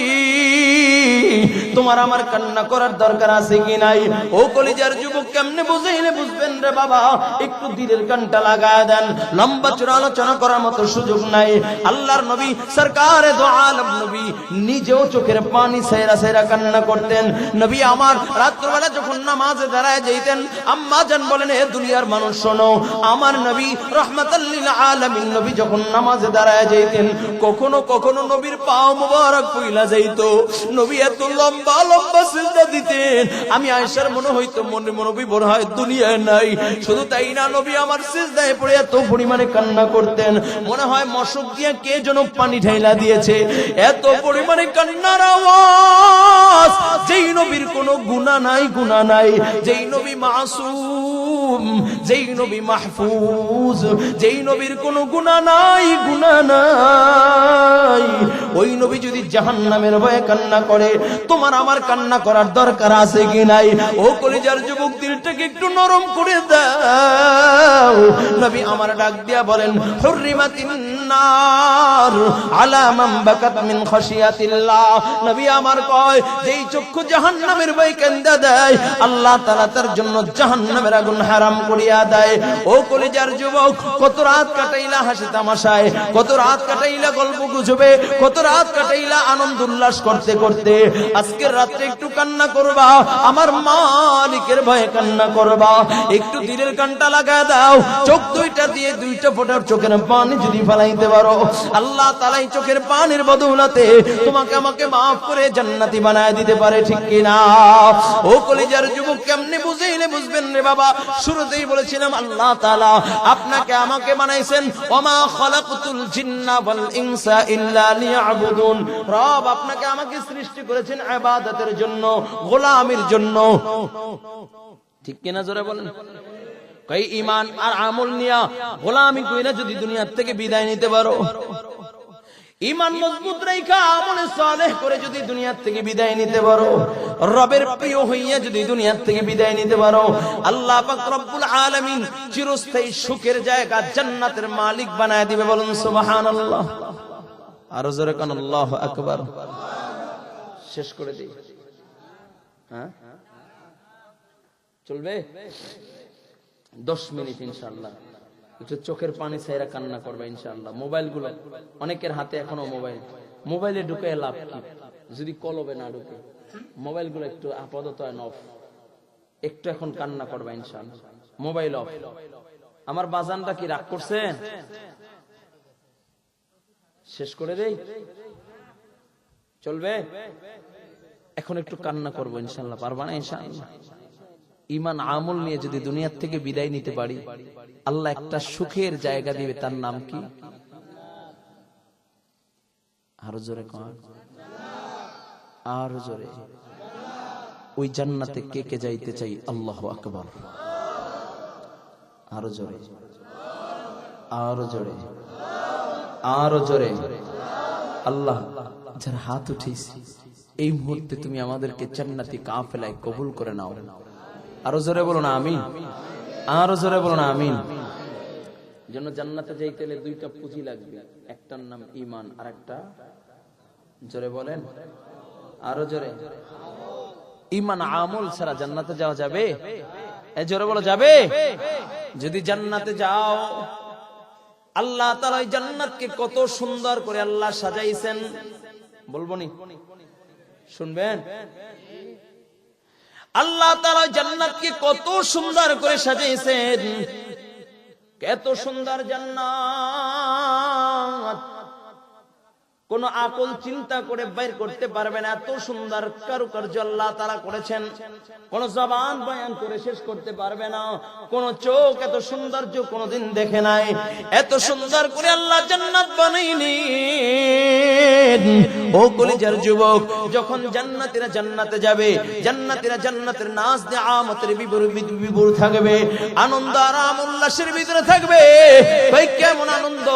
তোমার আমার কান্না করার দরকার আছে কি নাই? ও কলিজার যুবক, কেমনে বুঝাইলে বুঝবেন রে বাবা? একটু দিলের কানটা লাগায় দেন। লম্বা চূড়া আলোচনা করার মতো সুযোগ নাই। আল্লাহর নবী সরকারে দো আলম নবী নিজেও চোখের পানি সেরা সেরা কান্না করতেন। নবী আমার রাত্রবেলা যখন নামাজে দাঁড়ায় যাইতেন, আম্মা জান বলেন, হে দুনিয়ার মানুষ শোনো, আমার নবী রাহমাতাল লিল আলামিন নবী যখন নামাজে দাঁড়ায় যাইতেন, কখনো কখনো নবীর পা মোবারক পইলা যাইতো। নবী এত লম্বা লম্বা সিজদা দিতেন, আমি আয়েশার মনে হইতো মনে নবী বড় হয় দুনিয়ায় নাই। শুধু তাই না, নবী আমার সিজদায় পড়ে এত পরিমাণে কান্না করতেন, মনে হয় মশক দিয়ে কে যেন পানি ঢাইলা দিয়েছে। এত পরিমাণে কান্নার আওয়াজ। যেই নবীর কোনো গুনাহ নাই, গুনাহ নাই, যেই নবী মাসুম, যেই নবী মাহফুজ, যেই নবীর কোনো গুনাহ নাই, গুনাহ নাই, ওই নবী যদি জাহান্নামের ভয়ে কান্না করে, তোমার আমার কান্না করার দরকার আছে কি নাই? ও কলিজার যুবক, দিলটাকে একটু নরম করে দাও। নবী আমার ডাক দিয়া বলেন, হুররিমাতিন নার আলা মান বাকাত মিন খাশিয়াতিল্লাহ। নবী আমার কয়, যেই চক্ষু জাহান্নামের ভয়ে কান্দা দেয়, আল্লাহ তাআলা তার জন্য জাহান্নামের আগুন হারাম করিয়া দেয়। ও কলিজার যুবক, কত রাত কাটাইলা হাসি তামাশায়, কত রাত কাটাইলা গল্প গুজবে, কত রাত কাটাইলা আনন্দ উল্লাস করতে করতে, আজকের রাত্রে একটু কান্না করবা, আমার মালিকের ভয়ে কান্না করবা। একটু দিলের কানটা লাগা দাও। চোখ দুইটা দিয়ে দুইটা ফোঁটার চোখের পানি যদি ফেলাইতে পারো, আল্লাহ তাআলা এই চোখের পানির বদৌলতে তোমাকে আমাকে মাফ করে জান্নাতি বানায় দিতে পারে, ঠিক কিনা? ও কলিজার যুবক, কেমনে বুঝাইলে বুঝবেন রে বাবা? শুরুতেই বলেছিলাম, আল্লাহ তাআলা আপনাকে আমাকে বানাইছেন, ওমা খালাকতুল জিন্না ওয়াল ইনসা ইল্লা লিয়াবুদুন। রব আপনাকে আমাকে সৃষ্টি করেছেন ইবাদতের জন্য, গোলামির জন্য, ঠিক কিনা জোরে বলেন? কই ঈমান আর আমল নিয়া গোলামি কইরা যদি দুনিয়ার থেকে বিদায় নিতে পারো, ঈমান মজবুত রাইখা আমলে সালেহ করে যদি দুনিয়ার থেকে বিদায় নিতে পারো, রবের প্রিয় হইয়া যদি দুনিয়ার থেকে বিদায় নিতে পারো, আল্লাহ পাক রব্বুল আলামিন চিরস্থায়ী সুখের জায়গা জান্নাতের মালিক বানায় দিবে। বলুন সুবহানাল্লাহ। আর জোরে কান আল্লাহু আকবার। শেষ করে দেই, হ্যাঁ চলবে 10 মিনিট ইনশাআল্লাহ। একটু চোখের পানি ছাইরা কান্না করবে ইনশাআল্লাহ। মোবাইলগুলো অনেকের হাতে এখনো মোবাইলে ঢুকে লাভ কি? যদি কলবে না ঢুকে, মোবাইলগুলো একটু আপাতত অফ, একটু এখন কান্না করবে ইনশাআল্লাহ। Mobile off. আমার বাজানটা কি রাগ করছেন? শেষ করে দেই, চলবে? এখন একটু কান্না করবো ইনশাআল্লাহ। পারবা না ইনশাআল্লাহ? ঈমান আমল নিয়ে যদি দুনিয়ার থেকে বিদায় নিতে পারি, আল্লাহ একটা সুখের জায়গা দিবে, তার নাম কি? আরো জোরে কন, আরো জোরে। ওই জান্নাতে কে কে যাইতে চাই? আল্লাহু আকবার। আরো জোরে, আরো জোরে, আরো জোরে। আল্লাহ, যারা হাত উঠিয়েছে এই মুহূর্তে তুমি আমাদেরকে জান্নাতি কাফেলায় কবুল করে নাও। আরো জোরে বলো না আমিন, আরো জোরে বলো না আমিন। জন্য জান্নাতে যাইতে হলে দুইটা পুঁজি লাগবে, একটার নাম ঈমান, আর একটা জোরে বলেন, আরো জোরে। ঈমান আমল ছাড়া জান্নাতে যাওয়া যাবে? এই জোরে বলো, যাবে? যদি জান্নাতে যাও, আল্লাহ তাআলা এই জান্নাতকে কত সুন্দর করে আল্লাহ সাজাইছেন, বলবো নি? শুনবেন? আল্লাহ তাআলা জান্নাতকে কত সুন্দর করে সাজিয়েছেন, কত সুন্দর জান্নাত, কোন আকল চিন্তা করে বের করতে পারবে না, এত সুন্দর কারুকার্য আল্লাহ তাআলা করেছেন, কোন জবান বয়ান করে শেষ করতে পারবে না, কোন চোখ এত সৌন্দর্য কোনদিন দেখে নাই, এত সুন্দর করে আল্লাহ জান্নাত বানাইলেন। ও কলিজার যুবক, যখন জান্নাতীরা জান্নাতে যাবে, জান্নাতীরা জান্নাতের নাজ নিয়ামতের বিভোর থাকবে, আনন্দ আরাম উল্লাসের ভিতরে থাকবে। ভাই কেমন আনন্দ!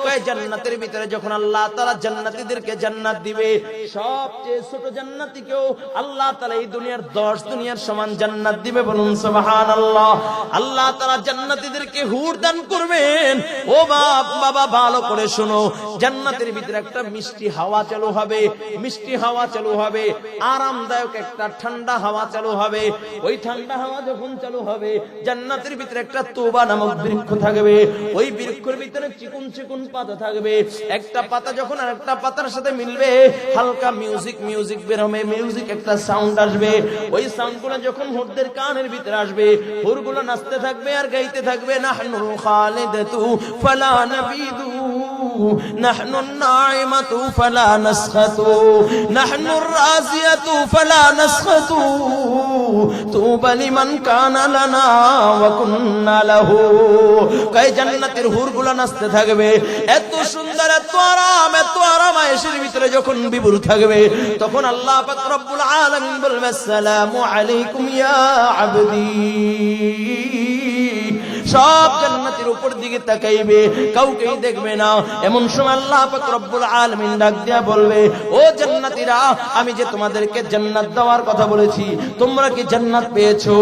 কয় জান্নাতের ভিতরে যখন আল্লাহ তাআলা জান্নাতীদেরকে জান্নাত দিবে, সবচেয়ে ছোট জান্নাতীকেও আল্লাহ তাআলা এই দুনিয়ার 10 দুনিয়ার সমান জান্নাত দিবে। বলুন সুবহানাল্লাহ। আল্লাহ তাআলা জান্নাতীদেরকে হুর দান করবেন। ও বাবা ভালো করে শোনো, জান্নাতের ভিতরে একটা মিষ্টি হাওয়া চালু হবে, মিষ্টি হাওয়া চালু হবে, আরামদায়ক একটা ঠান্ডা হাওয়া চালু হবে। ওই ঠান্ডা হাওয়া যখন চালু হবে, জান্নাতের ভিতরে একটা তুবা নামক বৃক্ষ থাকবে, ওই বৃক্ষের ভিতরে চিকন চিকন পাতা থাকবে। একটা পাতা যখন আরেকটা পাতার সাথে মিলবে, হালকা মিউজিক বের হবে, মিউজিক একটা সাউন্ড আসবে। ওই সাউন্ডগুলো যখন হুরদের কানের ভিতরে আসবে, হুরগুলো নাচতে থাকবে আর গাইতে থাকবে, নাহনুল খালিদাতু ফালা নাবিদু, নাহনুন নাইমাতু ফালা নাসখাতু, নাহনুর রাজিয়াতু ফালা নাসখাতু, তুবা লিমান কানা লানা ওয়া কুন্না লাহু। কয় জান্নাতের হুরগুলো নাচতে থাকবে, এত সুন্দর, এত আরাম, এত আরাম আয়েশের ভিতরে যখন বিভোর থাকবে, তখন আল্লাহ পাক রব্বুল আলামিন বলবে, আসসালামু আলাইকুম ইয়া আবদি। সব জান্নাতের উপর দিকে তাকাইবে, কাউকেই দেখবে না। এমন সময় আল্লাহ পাক রব্বুল আলামিন ডাক দিয়া বলবে, ও জান্নাতীরা, আমি যে তোমাদেরকে জান্নাত দেওয়ার কথা বলেছি, তোমরা কি জান্নাত পেয়েছো?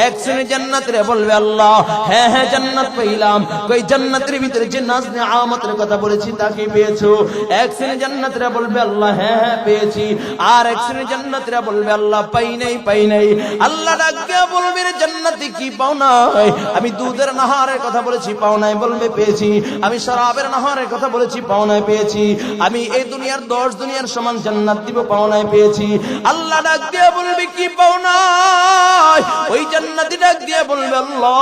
এক শ্রেণী জান্নাতীরা বলবে, আল্লাহ হ্যাঁ হ্যাঁ জান্নাত পেলাম। কই জান্নাতের ভিতরে যে নাজ নিয়ামতের কথা বলেছি তা কি পেয়েছো? এক শ্রেণী জান্নাতীরা বলবে, আল্লাহ হ্যাঁ হ্যাঁ পেয়েছি। আর এক শ্রেণী জান্নাতীরা বলবে, আল্লাহ পাই নাই। আল্লাহ ডাক দিয়া বলবে, রে জান্নাতি কি পাও নাই? আমি দুধের নাহারের কথা বলেছি, পাও নাই? বলবে পেয়েছি। আমি শরাবের নাহারের কথা বলেছি, পাও নাই? পেয়েছি। আমি এই দুনিয়ার 10 দুনিয়ার সমান জান্নাত দিব, পাও নাই? পেয়েছি। আল্লাহ ডাক দিয়ে বলবে, কি পাও নাই? ওই জান্নাতি ডাক দিয়ে বলবে, আল্লাহ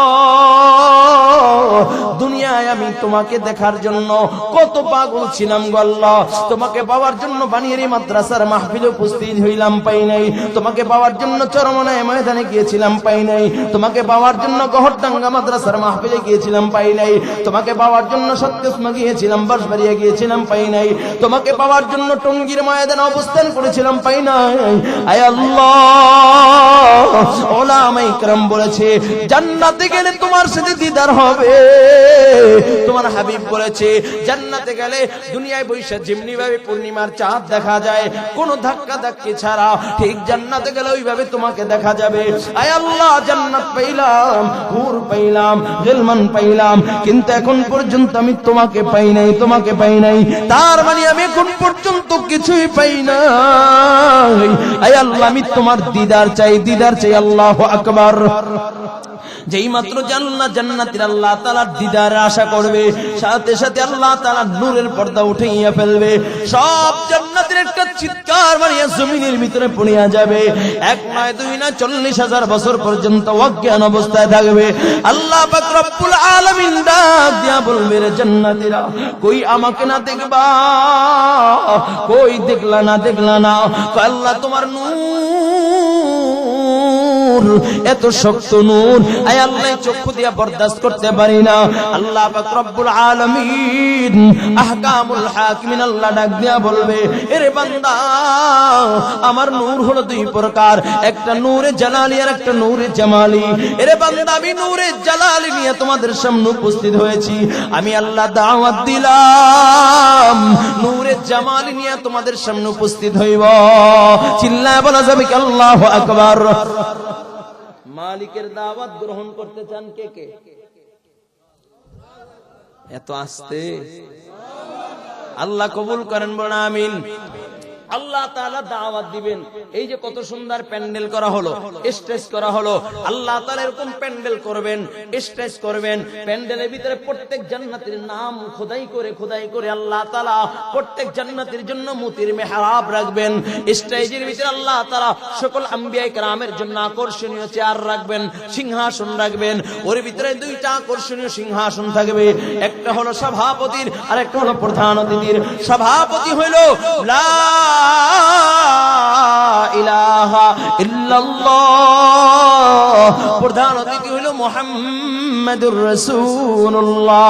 দুনিয়ায় আমি তোমাকে দেখার জন্য কত পাগল ছিলাম গো আল্লাহ, তোমাকে পাওয়ার জন্য বানিয়ারি মাদ্রাসার মাহফিলে উপস্থিত হইলাম, পাই নাই। তোমাকে পাওয়ার জন্য চরমনায় ময়দানে গিয়েছিলাম, পাই নাই। তোমাকে পাওয়ার জন্য গহরডাঙ্গা মাদ্রাসার মাহফিলে গিয়েছিলাম, পাই নাই। তোমাকে পাওয়ার জন্য সত্যসমা গিয়েছিলাম, বাঁশবাড়িয়া গিয়েছিলাম, পাই নাই। তোমাকে পাওয়ার জন্য টঙ্গীর ময়দানে অবস্থান করেছিলাম, পাই নাই। আয় আল্লাহ, ওলামায়ে ইকরাম বলেছে, জান্নাতে গেলে তোমার সাথে দিদার হবে। তোমার হাবিব বলেছে, জান্নাতে গেলে দুনিয়ায় বৈশা যেমনি ভাবে পূর্ণিমার চাঁদ দেখা যায়, কোন ধাক্কা ধাক্কি ছাড়া, ঠিক জান্নাতে গেলে ওইভাবে তোমাকে দেখা যাবে। আয় আল্লাহ, জান্নাত পাইলাম, হুর পাইলাম, গিলমান পাইলাম, কিন্তু এখন পর্যন্ত আমি তোমাকে পাই নাই, তোমাকে পাই নাই। তার মানে আমি এখন পর্যন্ত কিছুই পাই নাই। আয় আল্লাহ, আমি তোমার দিদার চাই, দিদার চাই। আল্লাহু আকবার। যেই মাত্র জান্নাতীরা আল্লাহ তাআলার দিদার আশা করবে, সাথে সাথে আল্লাহ তাআলা নূরের পর্দা উঠাইয়া ফেলবে। সব জান্নাতের একটা চিৎকার মারিয়া জমিনের ভিতরে পড়িয়া যাবে। এক নয়, দুই নয়, 40,000 বছর পর্যন্ত অজ্ঞান অবস্থায় থাকবে। আল্লাহ পাক রব্বুল আলামিন ডাক দিয়া বলবে, রে জান্নাতীরা, কই আমাকে না দেখবা? কই দেখলা না? আল্লাহ তোমার নূর এত শক্ত নূর, আয় আল্লাহ চক্ষু দিয়া বরদাস্ত করতে পারি না। আল্লাহ পাক রব্বুল আলামিন আহকামুল হাকিমিন আল্লাহ ডাক দিয়া বলবে, এরে বান্দা, আমার নূর হলো 2 প্রকার, একটা নূরে জালালি আর একটা নূরে জামালি। এরে বান্দা, আমি নূরে জালালি নিয়ে তোমাদের সামনে উপস্থিত হয়েছি। আমি আল্লাহ দাওয়াত দিলাম নূরে জামালি নিয়ে তোমাদের সামনে উপস্থিত হইব। চিল্লায় বলা যাবে কি আল্লাহু আকবার? মালিকের দাওয়াত গ্রহণ করতে চান কে কে? এত আস্তে, আল্লাহ কবুল করেন, বলেন আমিন। আল্লাহ তাআলা দাওয়াত দিবেন। এই যে কত সুন্দর প্যান্ডেল করা হলো, স্টেজ করা হলো, আল্লাহ তাআলা এরকম প্যান্ডেল করবেন, স্টেজ করবেন। প্যান্ডেলের ভিতরে প্রত্যেক জান্নাতের নাম খোদাই করে আল্লাহ তাআলা প্রত্যেক জান্নাতের জন্য মুতির মেহরাব রাখবেন। স্টেজের ভিতরে আল্লাহ তাআলা সকল আম্বিয়া কেরামের জন্য আকর্ষণীয় চেয়ার রাখবেন, সিংহাসন রাখবেন। ওর ভিতরে দুইটা আকর্ষণীয় সিংহাসন থাকবে, একটা হলো সভাপতির আর একটা হলো প্রধান অতিথির। সভাপতি হইল লা ইলাহা ইল্লাল্লাহ, প্রধান অতিথি হইল মুহাম্মাদুর রাসূলুল্লাহ।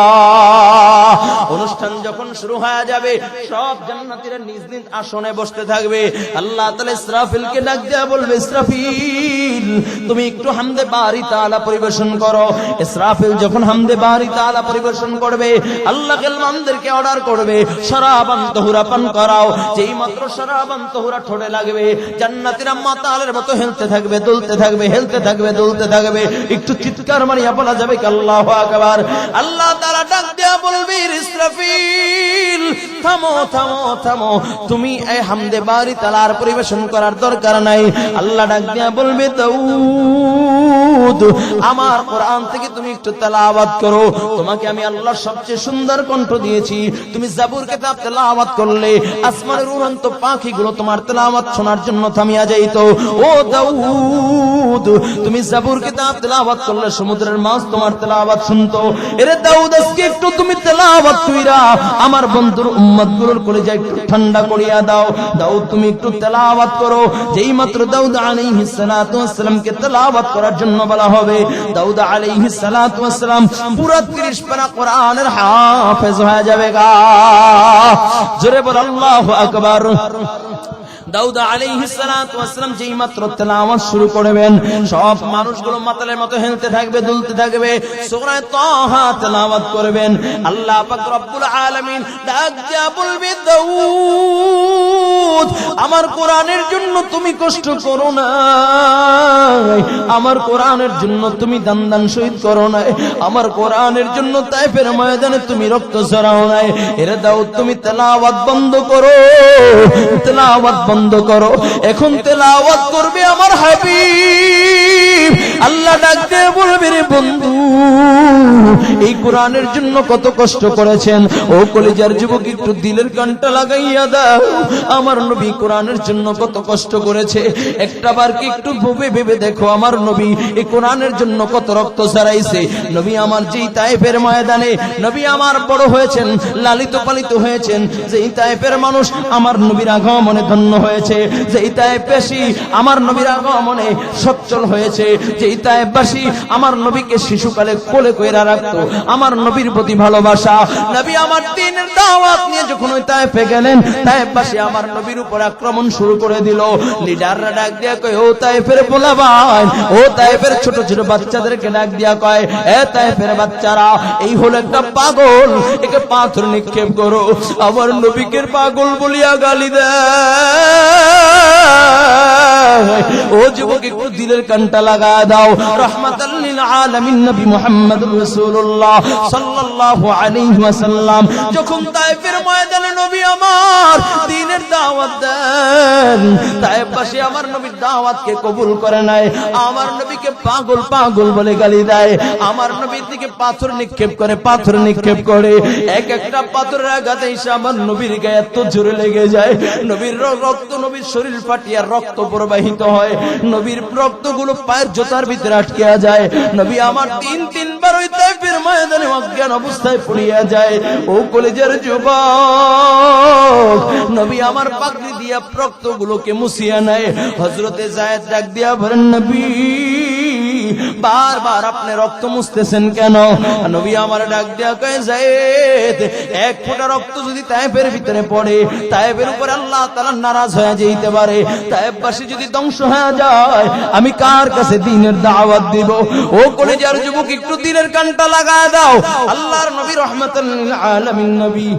অনুষ্ঠান যখন শুরু হয়ে যাবে সব জান্নাতীরা নিজ নিজ আসনে বসতে থাকবে। আল্লাহ তাআলা ইসরাফিলকে ডাক দিয়ে বলবে, ইসরাফিল তুমি একটু হামদে বারি তাআলা পরিবেশন করো। ইসরাফিল যখন হামদে বারি তাআলা পরিবেশন করবে, আল্লাহ কেলমানদেরকে অর্ডার করবে শরাবান তাহুরা পান করাও। যেই মাত্র শরাবান তাহুরা ঠোঁটে লাগবে, জান্নাতীরা মাতালের মতো হেলতে থাকবে, দুলতে থাকবে, হেলতে থাকবে, দুলতে থাকবে। একটু চিৎকার মারিয়া বলা যাবে কি আল্লাহু আকবার। আল্লাহ তাআলা ডাক দিয়া বলবে, ইসরাফিল থামো থামো থামো, তুমি এই হামদে বারি তাআলার পরিবেশন করার দরকার নাই। আল্লাহ ডাক দিয়া বলবে, দাউদ আমার কোরআন থেকে তুমি একটু তেলাওয়াত করো। তোমাকে আমি আল্লাহর সবচেয়ে সুন্দর কণ্ঠ দিয়েছি। তুমি জাবুর কিতাব তেলাওয়াত করলে আসমানের উড়ন্ত পাখিগুলো তোমার তেলাওয়াত শোনার জন্য থামিয়া যাইত। ও দাউদ তুমি জাবুর কিতাব তেলাওয়াত করলে সমুদ্রের মাছ তোমার তেলাওয়াত শুনতো। এরে দাউদ আজকে একটু তুমি তেলাওয়াত কইরা আমার বন্ধুর উম্মতগুলোর কলিজা একটু ঠান্ডা করিয়া দাও। দাউদ তুমি একটু তেলাওয়াত করো। যেই মাত্র দাউদ আলাইহিস সালাতু ওয়াস সালামকে তেলাওয়াত করার জন্য বলা হবে, দাউদ আলাইহিস সালাতু ওয়াস সালাম পুরো 30 পারা কোরআনের হাফেজ হয়ে যাবে গা। জোরে বল আল্লাহু আকবার। দাউদ আলাইহিস সালাতু ওয়াস সালাম যেই মাত্র তেলাওয়াত শুরু করবেন, সব মানুষগুলো মাতালের মতো হেলতে থাকবে, দুলতে থাকবে। সূরা তাহা তেলাওয়াত করবেন। আল্লাহ পাক রব্বুল আলামিন ডাক দিয়া বলবে, দাউদ আমার কোরআনের জন্য তুমি কষ্ট করো না, আমার কোরআনের জন্য তুমি দান শহীদ করো না, আমার কোরআনের জন্য তায়েফের ময়দানে তুমি রক্ত ঝরাও নাই। এরে দাউদ তুমি তেলাওয়াত বন্ধ করো, তেলাওয়াত বন্ধ করো। এখন তেলাওয়াত করবে আমার হাবিব। আল্লাহ ডাক দিয়ে বলবে, রে বন্ধু এই কোরআনের জন্য কত কষ্ট করেছেন। ও কলিজার যুবক একটু দিলের কানটা লাগাইয়া দাও। আমার নবী কোরআনের জন্য কত কষ্ট করেছে। একটাবার কি একটু ভেবে দেখো, আমার নবী এই কোরআনের জন্য কত রক্ত ঝরাইছে। নবী আমার যেই তায়েফের ময়দানে নবী আমার বড় হয়েছেন, লালিত পালিত হয়েছেন, যেই তায়েফের মানুষ আমার নবীর আগমনে ধন্য হয়েছে, যেই তায়েফবাসী আমার নবীর আগমনে সচ্ছল হয়েছে, যেই তায়েফবাসী আমার নবীকে শিশুকালে কোলে কইরা রাখতো, আমার নবীর প্রতি ভালোবাসা। নবী আমার দ্বীনের দাওয়াত নিয়ে যখন ওই তায়েফে গেলেন, তায়েফবাসী আমার নবীর উপর আক্রমণ শুরু করে দিল। লিডাররা ডাক দিয়া কয়, ও তায়েফের পোলাপান, ও তায়েফের ছোট ছোট বাচ্চাদেরকে ডাক দিয়া কয়, এ তায়েফের বাচ্চারা, এই হলো একটা পাগল, একে পাথর নিক্ষেপ করো। আমার নবীকে পাগল বলিয়া গালি দেয়। ও যুবক একটু দিলের কানটা লাগা দাও। রাহমাতাল লিল আলামিন নবী মুহাম্মদুর রাসূলুল্লাহ সাল্লাল্লাহু আলাইহি ওয়াসাল্লাম যখন তায়েফের ময়দানে নবী আমার দ্বীনের দাওয়াত দেন, তায়েফবাসী আমার নবীর দাওয়াতকে কবুল করে নাই। আমার নবীকে পাগল পাগল বলে গালি দেয়। আমার নবীর দিকে পাথর নিক্ষেপ করে, পাথর নিক্ষেপ করে। এক একটা পাথরের আঘাতে এসে আমার নবীর গায়ে এত জোরে লেগে যায়, নবীর রক্ত, নবীর শরীর ফাটিয়া রক্ত প্রবাহিত হয়, নবীর রক্তগুলো পায়ের জোতার ভিতরে আটকে যায়। নবী আমার তিনবার ওই তায়েফের ময়দানে অজ্ঞান অবস্থায় পড়িয়া যায়। ও কলেজের যুবক, নবী আমার পাগড়ি দিয়া রক্তগুলোকে মুছিয়া নেয়। হযরতে যায়েদ ডাক দিয়া বলেন, নবী বারবার আপনি রক্ত মুছতেছেন কেন? নবী আমার ডাক দিয়া কয়, যায়েদ এক ফোঁটা রক্ত যদি তায়েফের ভিতরে পড়ে, তায়েফের উপর আল্লাহ তাআলা নারাজ হয়ে যেতে পারে। তায়েফবাসী যদি ধ্বংস হয়ে যায়, আমি কার কাছে দ্বীনের দাওয়াত দিব? ও কলেজের যুবক একটু দ্বীনের কানটা লাগায় দাও। আল্লাহর নবী রাহমাতুল লিল আলামিন নবী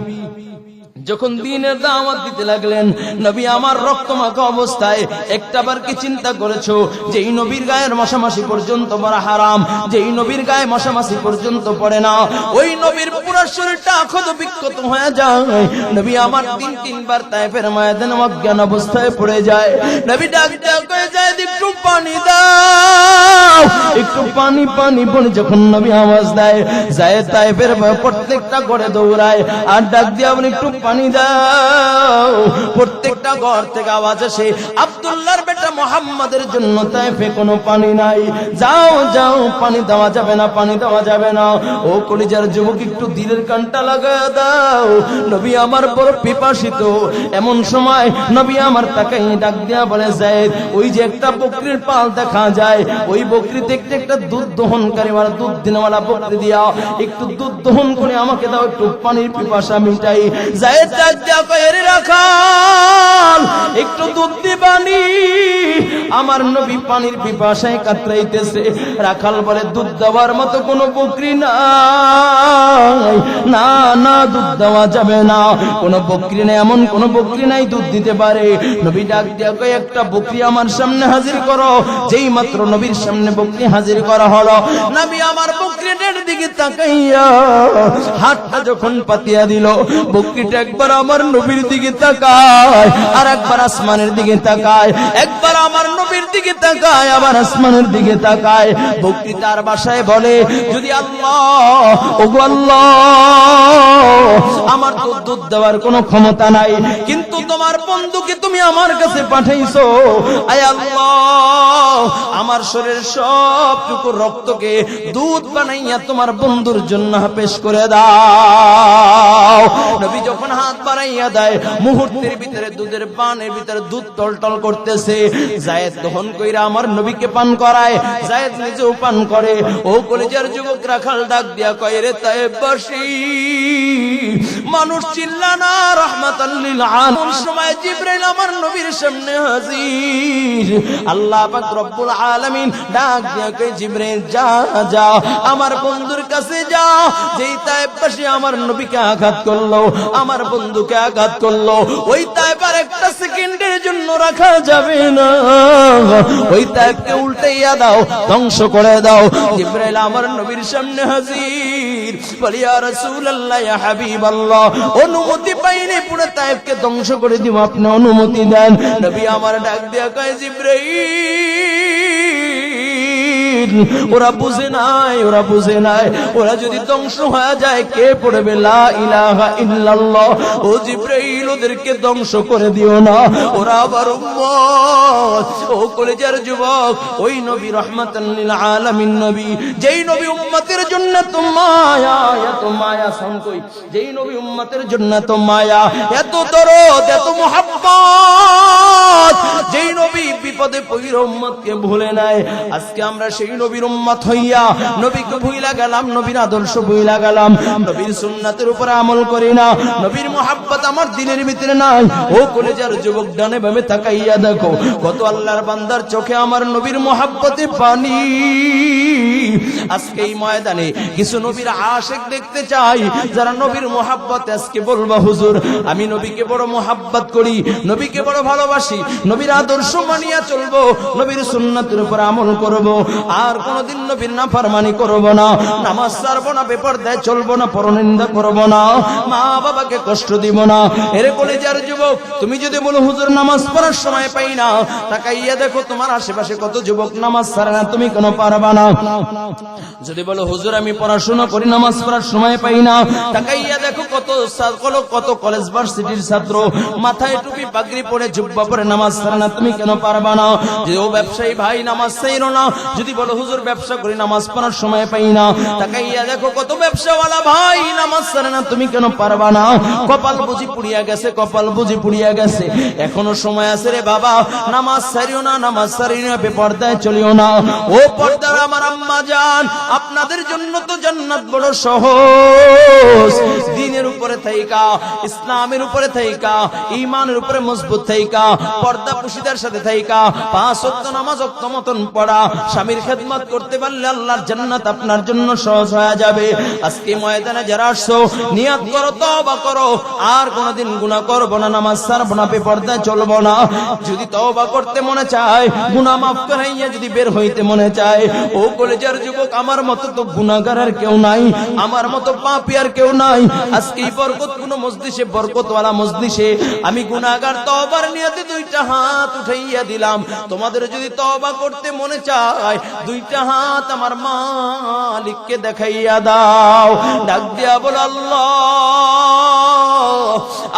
যখন দ্বীনের দাওয়াত দিতে লাগলেন, নবী আমার রক্তমাখা অবস্থায় একটাবার কি চিন্তা করেছো যে এই নবীর গায়ের মশামাছি পর্যন্ত পড়া হারাম, যে এই নবীর গায়ে মশামাছি পর্যন্ত পড়ে না, ওই নবীর পুরো শরীরটা ক্ষত বিক্ষত হয়ে যায়। নবী আমার তিনবার তায়েফের ময়দানে অজ্ঞান অবস্থায় পড়ে যায়। নবী ডাক হয়ে যায়, একটু পানি দাও, একটু পানি পানি বলে যখন নবী আওয়াজ দেয়, যায় তায়েফের প্রত্যেকটা ঘরে দৌড়ায় আর ডাক দিয়ে আপনি একটু পানি দাও। প্রত্যেকটা ঘর থেকে আওয়াজ আসে, আব্দুল্লাহর বেটা মুহাম্মাদের জন্য তায়েফে কোনো পানি নাই, যাও যাও, পানি দেওয়া যাবে না, পানি দেওয়া যাবে না। ও কলিজার যুবক, একটু দিলের কানটা লাগায় দাও, নবী আমার বড় পিপাসিত। এমন সময় নবী আমার তাকাই ডাক দিয়া বলে, যায়েদ, ওই যে একটা বকরির পাল দেখা যায়, ওই বকরিতে একটা দুধ দহনকারী ওয়ালা দুধ দিনওয়ালা বকরি দিয়া একটু দুধ দহন করে আমাকে দাও, একটু পানির পিপাসা মিটাই। যায়েদ ডাক দিয়া কয়, রে রাখাল, একটু দুধ দিবানি, আমার নবী পানির পিপাসায় কাতরাইতেছে। রাখাল বলে, দুধ দেওয়ার মতো কোনো বকরি নাই, না না, দুধ দেওয়া যাবে না, কোনো বকরি নাই, এমন কোনো বকরি নাই দুধ দিতে পারে। নবী ডাক দিয়া কয়, একটা বকরি আমার সামনে হাজির করো। যেই মাত্র নবীর সামনে বকরি হাজির করা হলো, নবী আমার বকরিটার দিকে তাকাইয়া হাতটা যখন পাতিয়া দিল, বকরিটা একবার আমার নবীর দিকে তাকায়, আর একবার আসমানের দিকে তাকায়, একবার আমার নবীর দিকে তাকায়, আবার আসমানের দিকে তাকায়। বকরি তার বাসায় বলে, যদি আল্লাহ, ওগো আল্লাহ, আমার তো দুধ দেওয়ার কোনো ক্ষমতা নাই, কিন্তু তোমার বন্ধুকে তুমি আমার কাছে পাঠাইছো, আয় আল্লাহ, আমার শরীরের সবটুকু রক্তকে দুধ বানাইয়া তোমার বন্ধুর জন্য পেশ করে দাও। নবী যখন হাত বাড়াইয়া দেয়, মুহূর্তের ভিতরে দুধের পানের ভিতরে দুধ টলটল করতেছে। যায়েদ দহন কইরা আমার নবীকে পান করায়, যায়েদ নিজেও পান করে। ও কলিজার যুবক, রাখাল ডাক দিয়া কয়, রে তায়েফবাসী, মানুষ চিল্লা না, রাহমাতাল লিল আলামিন। সময় জিবরাইল আমার নবীর সামনে হাজির। আল্লাহ পাক রব্বুল আলামিন ডাক দিয়া কয়, জিবরাইল, যা যা, আমার বন্ধুর কাছে যা, যেই তায়েফবাসী আমার নবীকে আঘাত করলো, আমার বন্ধুকে আঘাত করলো, ওই তায়েফ আর একটা সেকেন্ডের জন্য রাখা যাবে না, ওই তায়েফকে উল্টাইয়া দাও, ধ্বংস করে দাও। জিবরাইল আমার নবীর সামনে হাজির। বলি, ইয়া রাসূলুল্লাহ, ইয়া হাবিবাল্লাহ, অনুমতি পাইনি পুরো তায়েফকে ধ্বংস করে দিব, আপনি অনুমতি দেন। নবী আমার ডাক দিয়া কয়, জিবরাইল, ওরা বুঝে নাই, ওরা বুঝে নাই, ওরা যদি ধ্বংস হয়ে যায় কে পড়বে লা ইলাহা ইল্লাল্লাহ। ও জিবরাইল, ওদেরকে ধ্বংস করে দিও না, ওরা আবার উম্মত। ও কলেজার যুবক, ওই নবী রাহমাতাল লিল আলামিন নবী, যেই নবী উম্মতের জন্য তো মায়া, এত মায়া সংকই, যেই নবী উম্মতের জন্য তো মায়া, এত দরদ, এত মুহাব্বত, যেই নবী বিপদে পড়ে উম্মতকে ভুলে নাই। আজকে আমরা সেই নবীর উম্মত হইয়া নবীকে ভুইলা গেলাম, নবীর আদর্শ ভুইলা গেলাম, নবীর সুন্নাতের উপরে আমল করি না, নবীর মুহাব্বত আমার দিলের ভিতরে নাই। ও কলেজার যুবক, ডানে বামে তাকাইয়া দেখো, কত আল্লাহর বান্দার চোখে আমার নবীর মুহাব্বতে পানি। আজকে এই ময়দানে কিছু নবীর আশিক দেখতে চাই, যারা নবীর মুহাব্বতে আজকে বলবা, হুজুর, আমি নবীকে বড় মুহাব্বত করি, নবীকে বড় ভালোবাসি, নবীর আদর্শ মানিয়া চলবো, নবীর সুন্নাতের উপর আমল করব, আর কোনদিন নবীর নাফরমানি করব না, নামাজ ছাড়বো না, বেপরদায় চলবো না, পরনিন্দা করব না, মা বাবাকে কষ্ট দিব না। এর কলেজার যুবক, তুমি যদি বলো, হুজুর, নামাজ পড়ার সময় পাই না, তাকাইয়া দেখো তোমার আশেপাশে কত যুবক নামাজ ছাড়ে না, তুমি কেন পারবা না? যদি বলো, হুজুর, আমি পড়াশোনা করি, নামাজ পড়ার সময় পাই না, তাকাইয়া দেখো কত কলেজ ভার্সিটির ছাত্র মাথায় টুপি পাগড়ি পরে জুব্বা পরে নামাজ ছাড়ে না, তুমি কেন পারবা না? যে ও ব্যবসায়ী ভাই, নামাজ ছাইরো না। যদি বলো, হুজুর, ব্যবসা করি, নামাজ পড়ার সময় পাই না, তাকাইয়া দেখো কত ব্যবসাওয়ালা ভাই নামাজ ছাড়ে না, তুমি কেন পারবা না? কপাল বুঝি পুড়িয়া গেছে, কপাল বুঝি পুড়িয়া গেছে। এখনো সময় আছে রে বাবা, নামাজ ছাড়িও না, নামাজ ছাড়িও না, বেপরদায় চলিও না। ও পর্দার আমার আম্মা জান, আপনাদের জন্য তো জান্নাত বড় সহজ, দিনের উপর উপরে থাইকা, ইসলামের উপরে থাইকা, ঈমানের উপরে মজবুত থাইকা, পর্দা পুশিদার সাথে থাইকা, 5 ওয়াক্ত নামাজ ওয়াক্ত মতন পড়া, স্বামীর খেদমত করতে পারলে আল্লাহর জান্নাত আপনার জন্য সহজ হয়ে যাবে। আজকে ময়দানে যারা আসছো নিয়ত করো, তওবা করো, আর কোনদিন গুনাহ করব না, নামাজ ছাড়বো না, বেপরদায় চলবো না। যদি তওবা করতে মনে চায়, গুনাহ মাফ করাইয়া যদি বের হইতে মনে চায়, ও কলেজের যুবক, আমার মতো তো গুনাহগার আর কেউ নাই, আমার মতো পাপী আর কেউ নাই। আজকে এই বরকতপূর্ণ মজলিসে, বরকতওয়ালা মজলিসে আমি গুনাহগার তওবার নিয়তে 2টা হাত উঠাইয়া দিলাম। তোমাদের যদি তওবা করতে মনে চায়, 2টা হাত আমার মালিককে দেখাইয়া দাও, ডাক দিয়া বল আল্লাহ,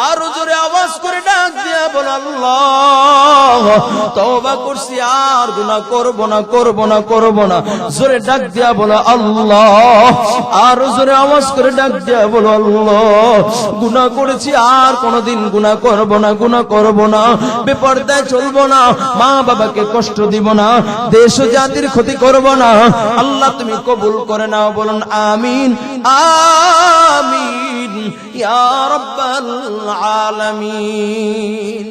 আর জোরে আওয়াজ করে ডাক দিয়া বল আল্লাহ, তওবা করছি, আর গুনাহ করব না, করব না, করব না। জোরে ডাক দিয়া বল আল্লাহ, আর জোরে আওয়াজ করে ডাক দিয়া বল আল্লাহ, গুনাহ করেছি, আর কোনদিন গুনাহ করব না, গুনাহ করব না, বেপরদায় চলব না, মা বাবাকে কষ্ট দিব না, দেশ ও জাতির ক্ষতি করব না। আল্লাহ তুমি কবুল করে নাও, বলুন আমিন আমিন ইয়া রাব্বাল আলামিন।